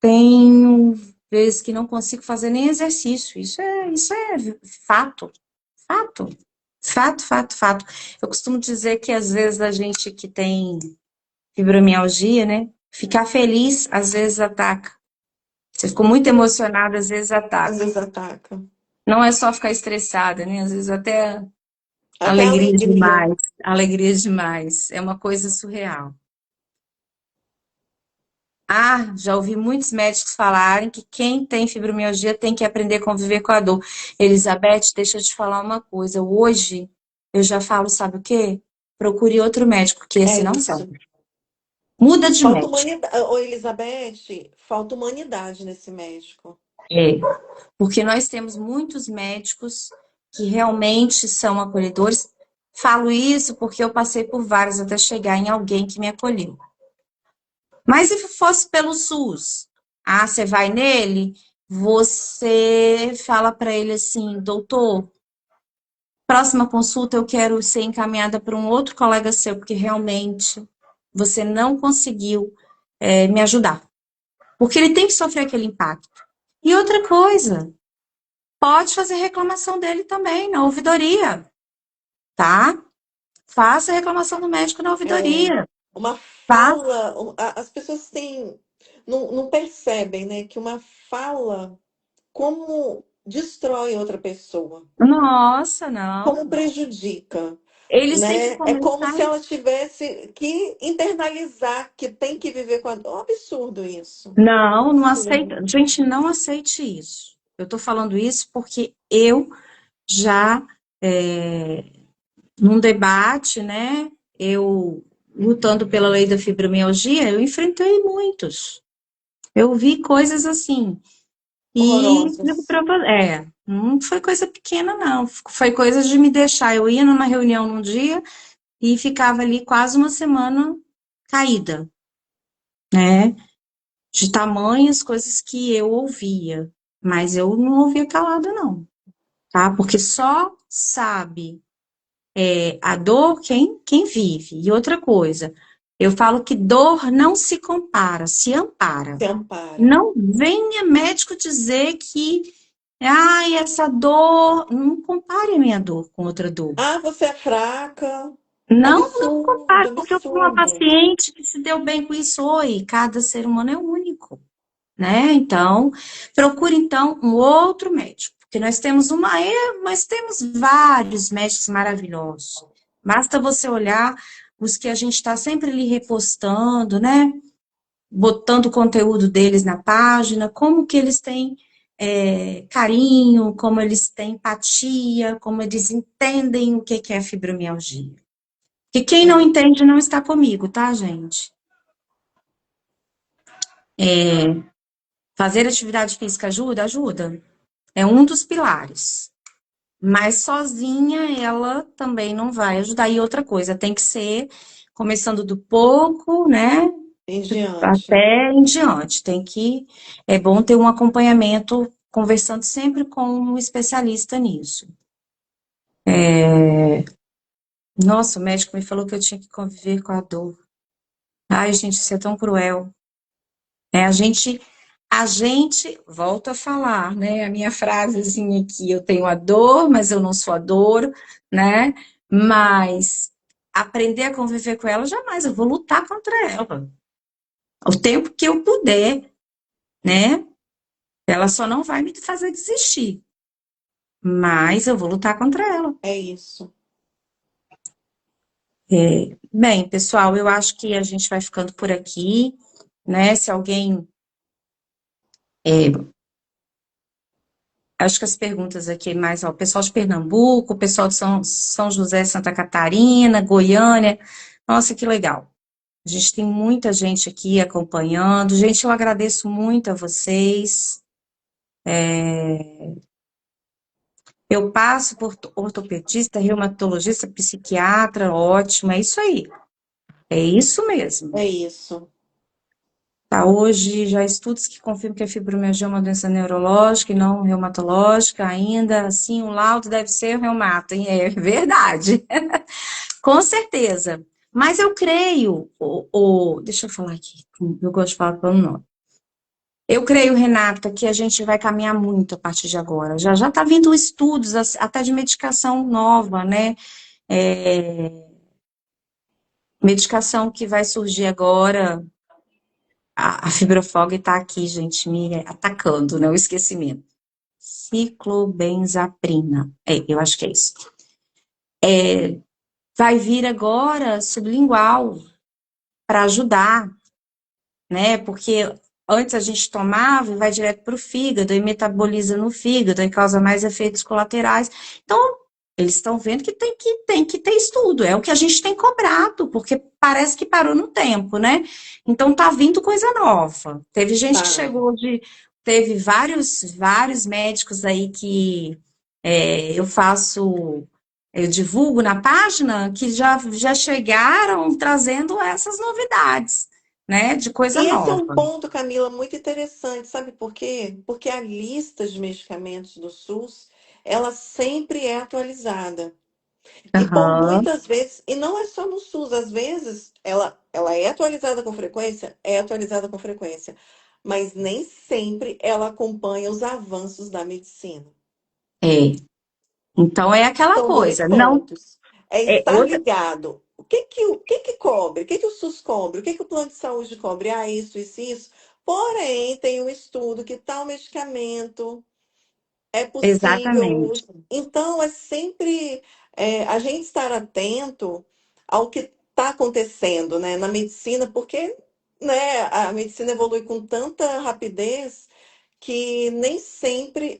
Tenho vezes que não consigo fazer nem exercício. Isso é fato. Fato. Fato, fato, fato. Eu costumo dizer que às vezes a gente que tem fibromialgia, né? Ficar feliz às vezes ataca. Você ficou muito emocionada, às vezes Às ataca. vezes ataca. Não é só ficar estressada, né? Às vezes até Até alegria. alegria demais. É uma coisa surreal. Ah, já ouvi muitos médicos falarem que quem tem fibromialgia tem que aprender a conviver com a dor. Elizabeth, deixa eu te falar uma coisa. Hoje eu já falo, sabe o quê? Procure outro médico, que É esse não isso. serve. Muda de Falta médico. humanidade. Ô, Elizabeth, falta humanidade nesse médico. É, porque nós temos muitos médicos que realmente são acolhedores. Falo isso porque eu passei por vários até chegar em alguém que me acolheu. Mas se fosse pelo SUS, ah, você vai nele, você fala para ele assim, doutor, próxima consulta eu quero ser encaminhada para um outro colega seu, porque realmente você não conseguiu, me ajudar. Porque ele tem que sofrer aquele impacto. E outra coisa, pode fazer reclamação dele também na ouvidoria, tá? Faça reclamação do médico na É, ouvidoria, uma tá? fala, as pessoas têm, não percebem, né, que uma fala como destrói outra pessoa, Nossa, como não. prejudica, Eles têm que né? É como começar. se ela tivesse que internalizar que tem que viver com a dor. É um absurdo isso. Não, não Absurdo. aceita. Gente, não aceite isso. Eu estou falando isso porque eu já, é, num debate, né, eu lutando pela lei da fibromialgia, eu enfrentei muitos. Eu vi coisas assim. E digo Horrorosas. pra não foi coisa pequena, não. Foi coisa de me deixar. Eu ia numa reunião num dia e ficava ali quase uma semana caída, né? De tamanhas coisas que eu ouvia. Mas eu não ouvia calada, não, tá? Porque só sabe a dor quem vive. E outra coisa, eu falo que dor não se compara, se ampara. Se ampara. Não venha médico dizer que, ai, essa dor, não compare a minha dor com outra dor. Ah, você é fraca. Não Absurdo, compare, porque eu fui uma absurdo. paciente que se deu bem com isso. Oi, cada ser humano é único, né? Então, procure então um outro médico, porque nós temos vários médicos maravilhosos. Basta você olhar os que a gente está sempre ali repostando, né? Botando o conteúdo deles na página, como que eles têm carinho, como eles têm empatia, como eles entendem o que que é fibromialgia. E quem não É, entende não está comigo, tá, gente? Fazer atividade física ajuda? Ajuda. É um dos pilares. Mas sozinha ela também não vai ajudar. E outra coisa, tem que ser começando do pouco, né? em diante. Até em diante. É bom ter um acompanhamento, conversando sempre com um especialista nisso. Nossa, o médico me falou que eu tinha que conviver com a dor. Ai, gente, isso é tão cruel. A gente, volto a falar, né? A minha frasezinha aqui, eu tenho a dor, mas eu não sou a dor, né? Mas aprender a conviver com ela, jamais, eu vou lutar contra ela. O tempo que eu puder, né? Ela só não vai me fazer desistir, mas eu vou lutar contra ela. É isso. Bem, pessoal, eu acho que a gente vai ficando por aqui, né? Se alguém. Acho que as perguntas aqui mais, ó, o pessoal de Pernambuco, o pessoal de São José, Santa Catarina, Goiânia. Nossa, que legal. A gente tem muita gente aqui acompanhando. Gente, eu agradeço muito a vocês. Eu passo por ortopedista, reumatologista, psiquiatra, ótimo, é isso aí. É isso mesmo. É isso. Tá, hoje já há estudos que confirmam que a fibromialgia é uma doença neurológica e não reumatológica, ainda assim o laudo deve ser reumato, hein? É verdade, com certeza. Mas eu creio, deixa eu falar aqui, eu gosto de falar pelo nome. Eu creio, Renata, que a gente vai caminhar muito a partir de agora. Já está vindo estudos até de medicação nova, né? É, medicação que vai surgir agora a fibrofog está aqui, gente, me atacando, né? O esquecimento. Ciclobenzaprina. Eu acho que é isso. Vai vir agora sublingual para ajudar, né? Porque antes a gente tomava e vai direto para o fígado e metaboliza no fígado e causa mais efeitos colaterais. Então, eles estão vendo que tem que ter estudo, é o que a gente tem cobrado, porque parece que parou no tempo, né? Então tá vindo coisa nova. Teve gente que Tá. chegou teve vários médicos aí que eu divulgo na página que já chegaram trazendo essas novidades, né, de coisa E esse é um nova. ponto, Camila, muito interessante, sabe por quê? Porque a lista de medicamentos do SUS, ela sempre é atualizada. E por Aham, muitas vezes, e não é só no SUS, às vezes ela é atualizada com frequência, é atualizada com frequência, mas nem sempre ela acompanha os avanços da medicina. é. Então é aquela São dois coisa, não pontos. É é estar outra, ligado. O que que cobre? O que que o SUS cobre? O que que o plano de saúde cobre? Ah, isso, isso. Porém, tem um estudo que tal medicamento é possível. exatamente. Então, é sempre a gente estar atento ao que está acontecendo, né, na medicina, porque, né, a medicina evolui com tanta rapidez que nem sempre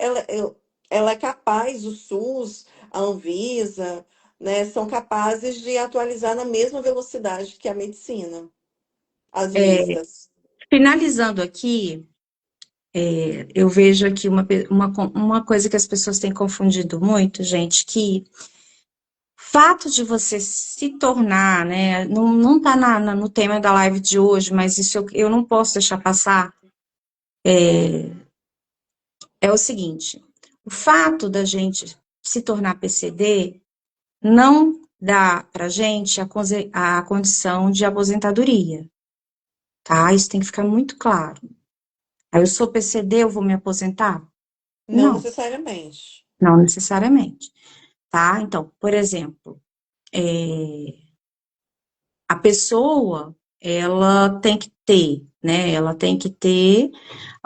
ela é capaz, o SUS, a Anvisa, né, são capazes de atualizar na mesma velocidade que a medicina, as É, listas. finalizando aqui, eu vejo aqui uma coisa que as pessoas têm confundido muito, gente, que fato de você se tornar, né, não tá no tema da live de hoje, mas isso eu não posso deixar passar, é o seguinte, o fato da gente se tornar PCD não dá pra gente a condição de aposentadoria, tá? Isso tem que ficar muito claro. Aí eu sou PCD, eu vou me aposentar? Não Não, necessariamente. não necessariamente, tá? Então, por exemplo, é, a pessoa, ela tem que ter, né? Ela tem que ter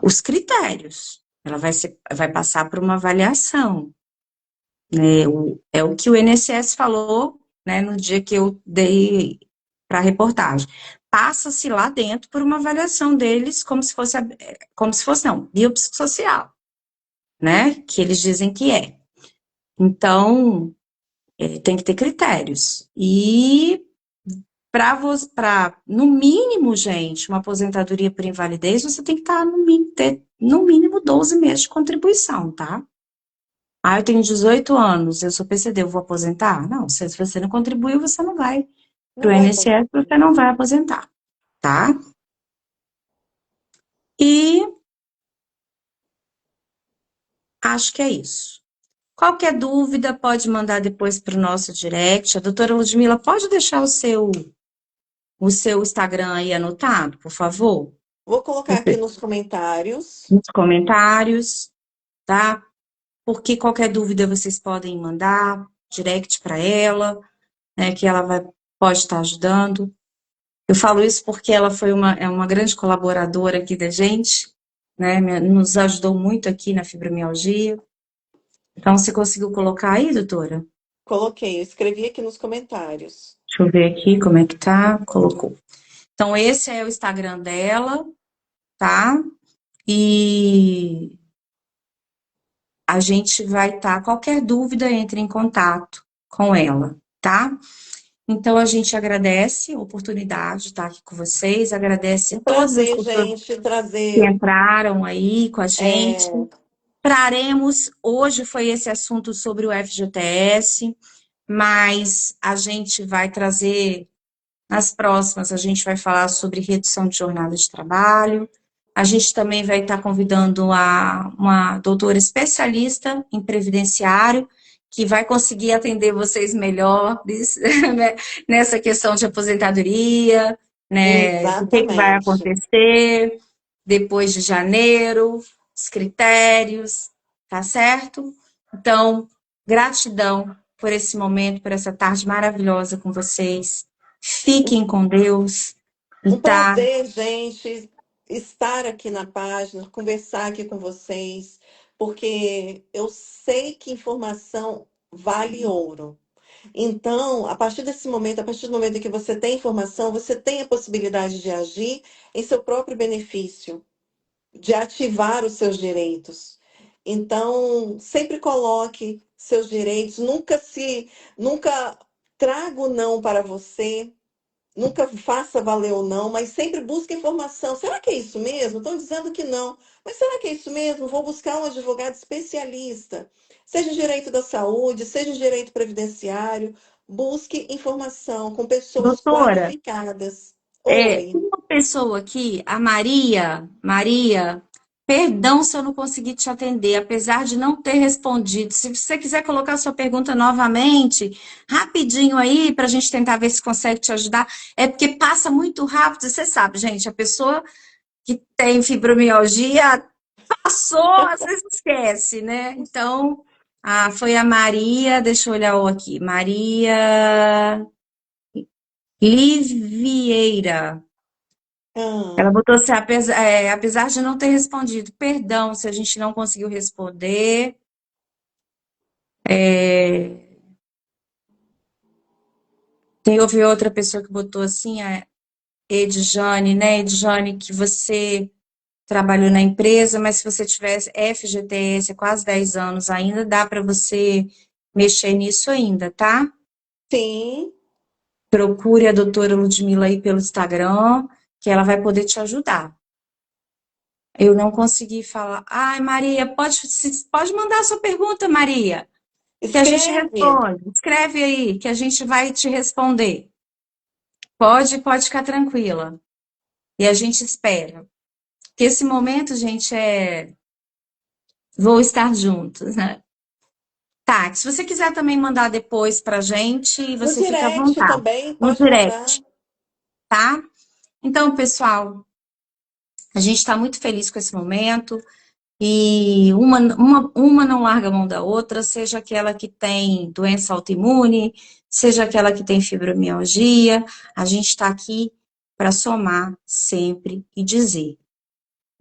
os critérios. Ela vai passar por uma avaliação, né? É o que o INSS falou, né, no dia que eu dei para a reportagem. Passa-se lá dentro por uma avaliação deles, como se fosse, não, biopsicossocial, né? Que eles dizem que é. Então, tem que ter critérios. E no mínimo, gente, uma aposentadoria por invalidez, você tem que estar ter no mínimo 12 meses de contribuição, tá? Ah, eu tenho 18 anos, eu sou PCD, eu vou aposentar? Não, se você não contribuiu, você não vai para o Não vai INSS, você contribuir. não vai aposentar, tá? E acho que é isso. Qualquer dúvida, pode mandar depois para o nosso direct. A doutora Ludmila, pode deixar o seu Instagram aí anotado, por favor? Vou colocar aqui nos comentários. Nos comentários, tá? Porque qualquer dúvida vocês podem mandar direct para ela, né? Que ela pode estar ajudando. Eu falo isso porque ela é uma grande colaboradora aqui da gente, né? Nos ajudou muito aqui na fibromialgia. Então, você conseguiu colocar aí, doutora? Coloquei, eu escrevi aqui nos comentários. Deixa eu ver aqui como é que tá. Colocou. Então, esse é o Instagram dela, tá? E a gente vai estar, qualquer dúvida, entre em contato com ela, tá? Então, a gente agradece a oportunidade de estar aqui com vocês, agradece Um todas as prazer, pessoas gente, que trazer. entraram aí com a gente. é, Traremos, hoje foi esse assunto sobre o FGTS, mas a gente vai trazer, nas próximas, a gente vai falar sobre redução de jornada de trabalho. A gente também vai estar convidando uma doutora especialista em previdenciário, que vai conseguir atender vocês melhor né, nessa questão de aposentadoria, né, do que vai exatamente. acontecer depois de janeiro, os critérios, tá certo? Então, gratidão por esse momento, por essa tarde maravilhosa com vocês. Um Fiquem com Deus e um tá prazer, gente. estar aqui na página, conversar aqui com vocês, porque eu sei que informação vale ouro. Então, a partir desse momento, a partir do momento em que você tem informação, você tem a possibilidade de agir em seu próprio benefício, de ativar os seus direitos. Então, sempre coloque seus direitos, nunca traga o não para você, nunca faça valer o não, mas sempre busque informação. Será que é isso mesmo? Estão dizendo que não. Mas será que é isso mesmo? Vou buscar um advogado especialista, seja em direito da saúde, seja em direito previdenciário. Busque informação com pessoas Doutora, qualificadas. tem Oi. uma pessoa aqui, a Maria, perdão se eu não consegui te atender, apesar de não ter respondido. Se você quiser colocar sua pergunta novamente, rapidinho aí, para a gente tentar ver se consegue te ajudar, é porque passa muito rápido, você sabe, gente, a pessoa que tem fibromialgia passou, às vezes esquece, né? Então, foi a Maria, deixa eu olhar o aqui, Maria Livieira. Ela Ah, botou assim, apesar de não ter respondido, perdão se a gente não conseguiu responder. Houve outra pessoa que botou assim, a Edjane, né? Edjane, que você trabalhou na empresa, mas se você tivesse FGTS há quase 10 anos ainda, dá para você mexer nisso ainda, tá? sim. Procure a doutora Ludmila aí pelo Instagram, que ela vai poder te ajudar. Eu não consegui falar. Ai, Maria, pode mandar a sua pergunta, Maria, que a gente Escreve. responde. Escreve aí, que a gente vai te responder. Pode ficar tranquila. E a gente espera. Que esse momento, gente, vou estar juntos, né? Tá, se você quiser também mandar depois pra gente, No você fica à direct vontade. também, No pode mandar. direct, tá? Então, pessoal, a gente está muito feliz com esse momento. E uma não larga a mão da outra, seja aquela que tem doença autoimune, seja aquela que tem fibromialgia, a gente está aqui para somar sempre e dizer: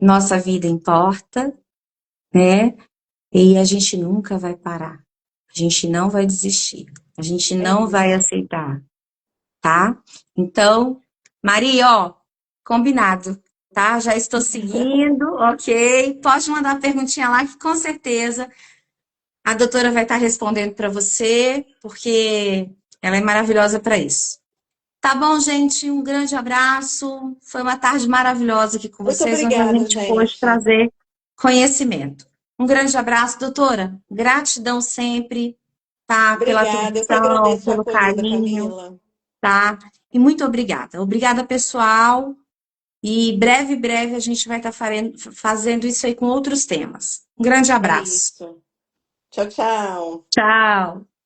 nossa vida importa, né? E a gente nunca vai parar, a gente não vai desistir, a gente É não vai isso. aceitar, tá? Então, Maria, ó, combinado, tá? Já estou seguindo, ok? Pode mandar a perguntinha lá que com certeza a doutora vai estar respondendo para você, porque ela é maravilhosa para isso. Tá bom, gente? Um grande abraço. Foi uma tarde maravilhosa aqui com Muito vocês, onde a obrigada, gente pôde gente. trazer conhecimento. Um grande abraço, doutora. Gratidão sempre, tá? Pela Obrigada. Eu que atenção, agradeço a pelo acolhida, carinho, Camila. tá? E muito obrigada. Obrigada, pessoal. E breve a gente vai estar fazendo isso aí com outros temas. Um grande É abraço. isso. Tchau, tchau. Tchau.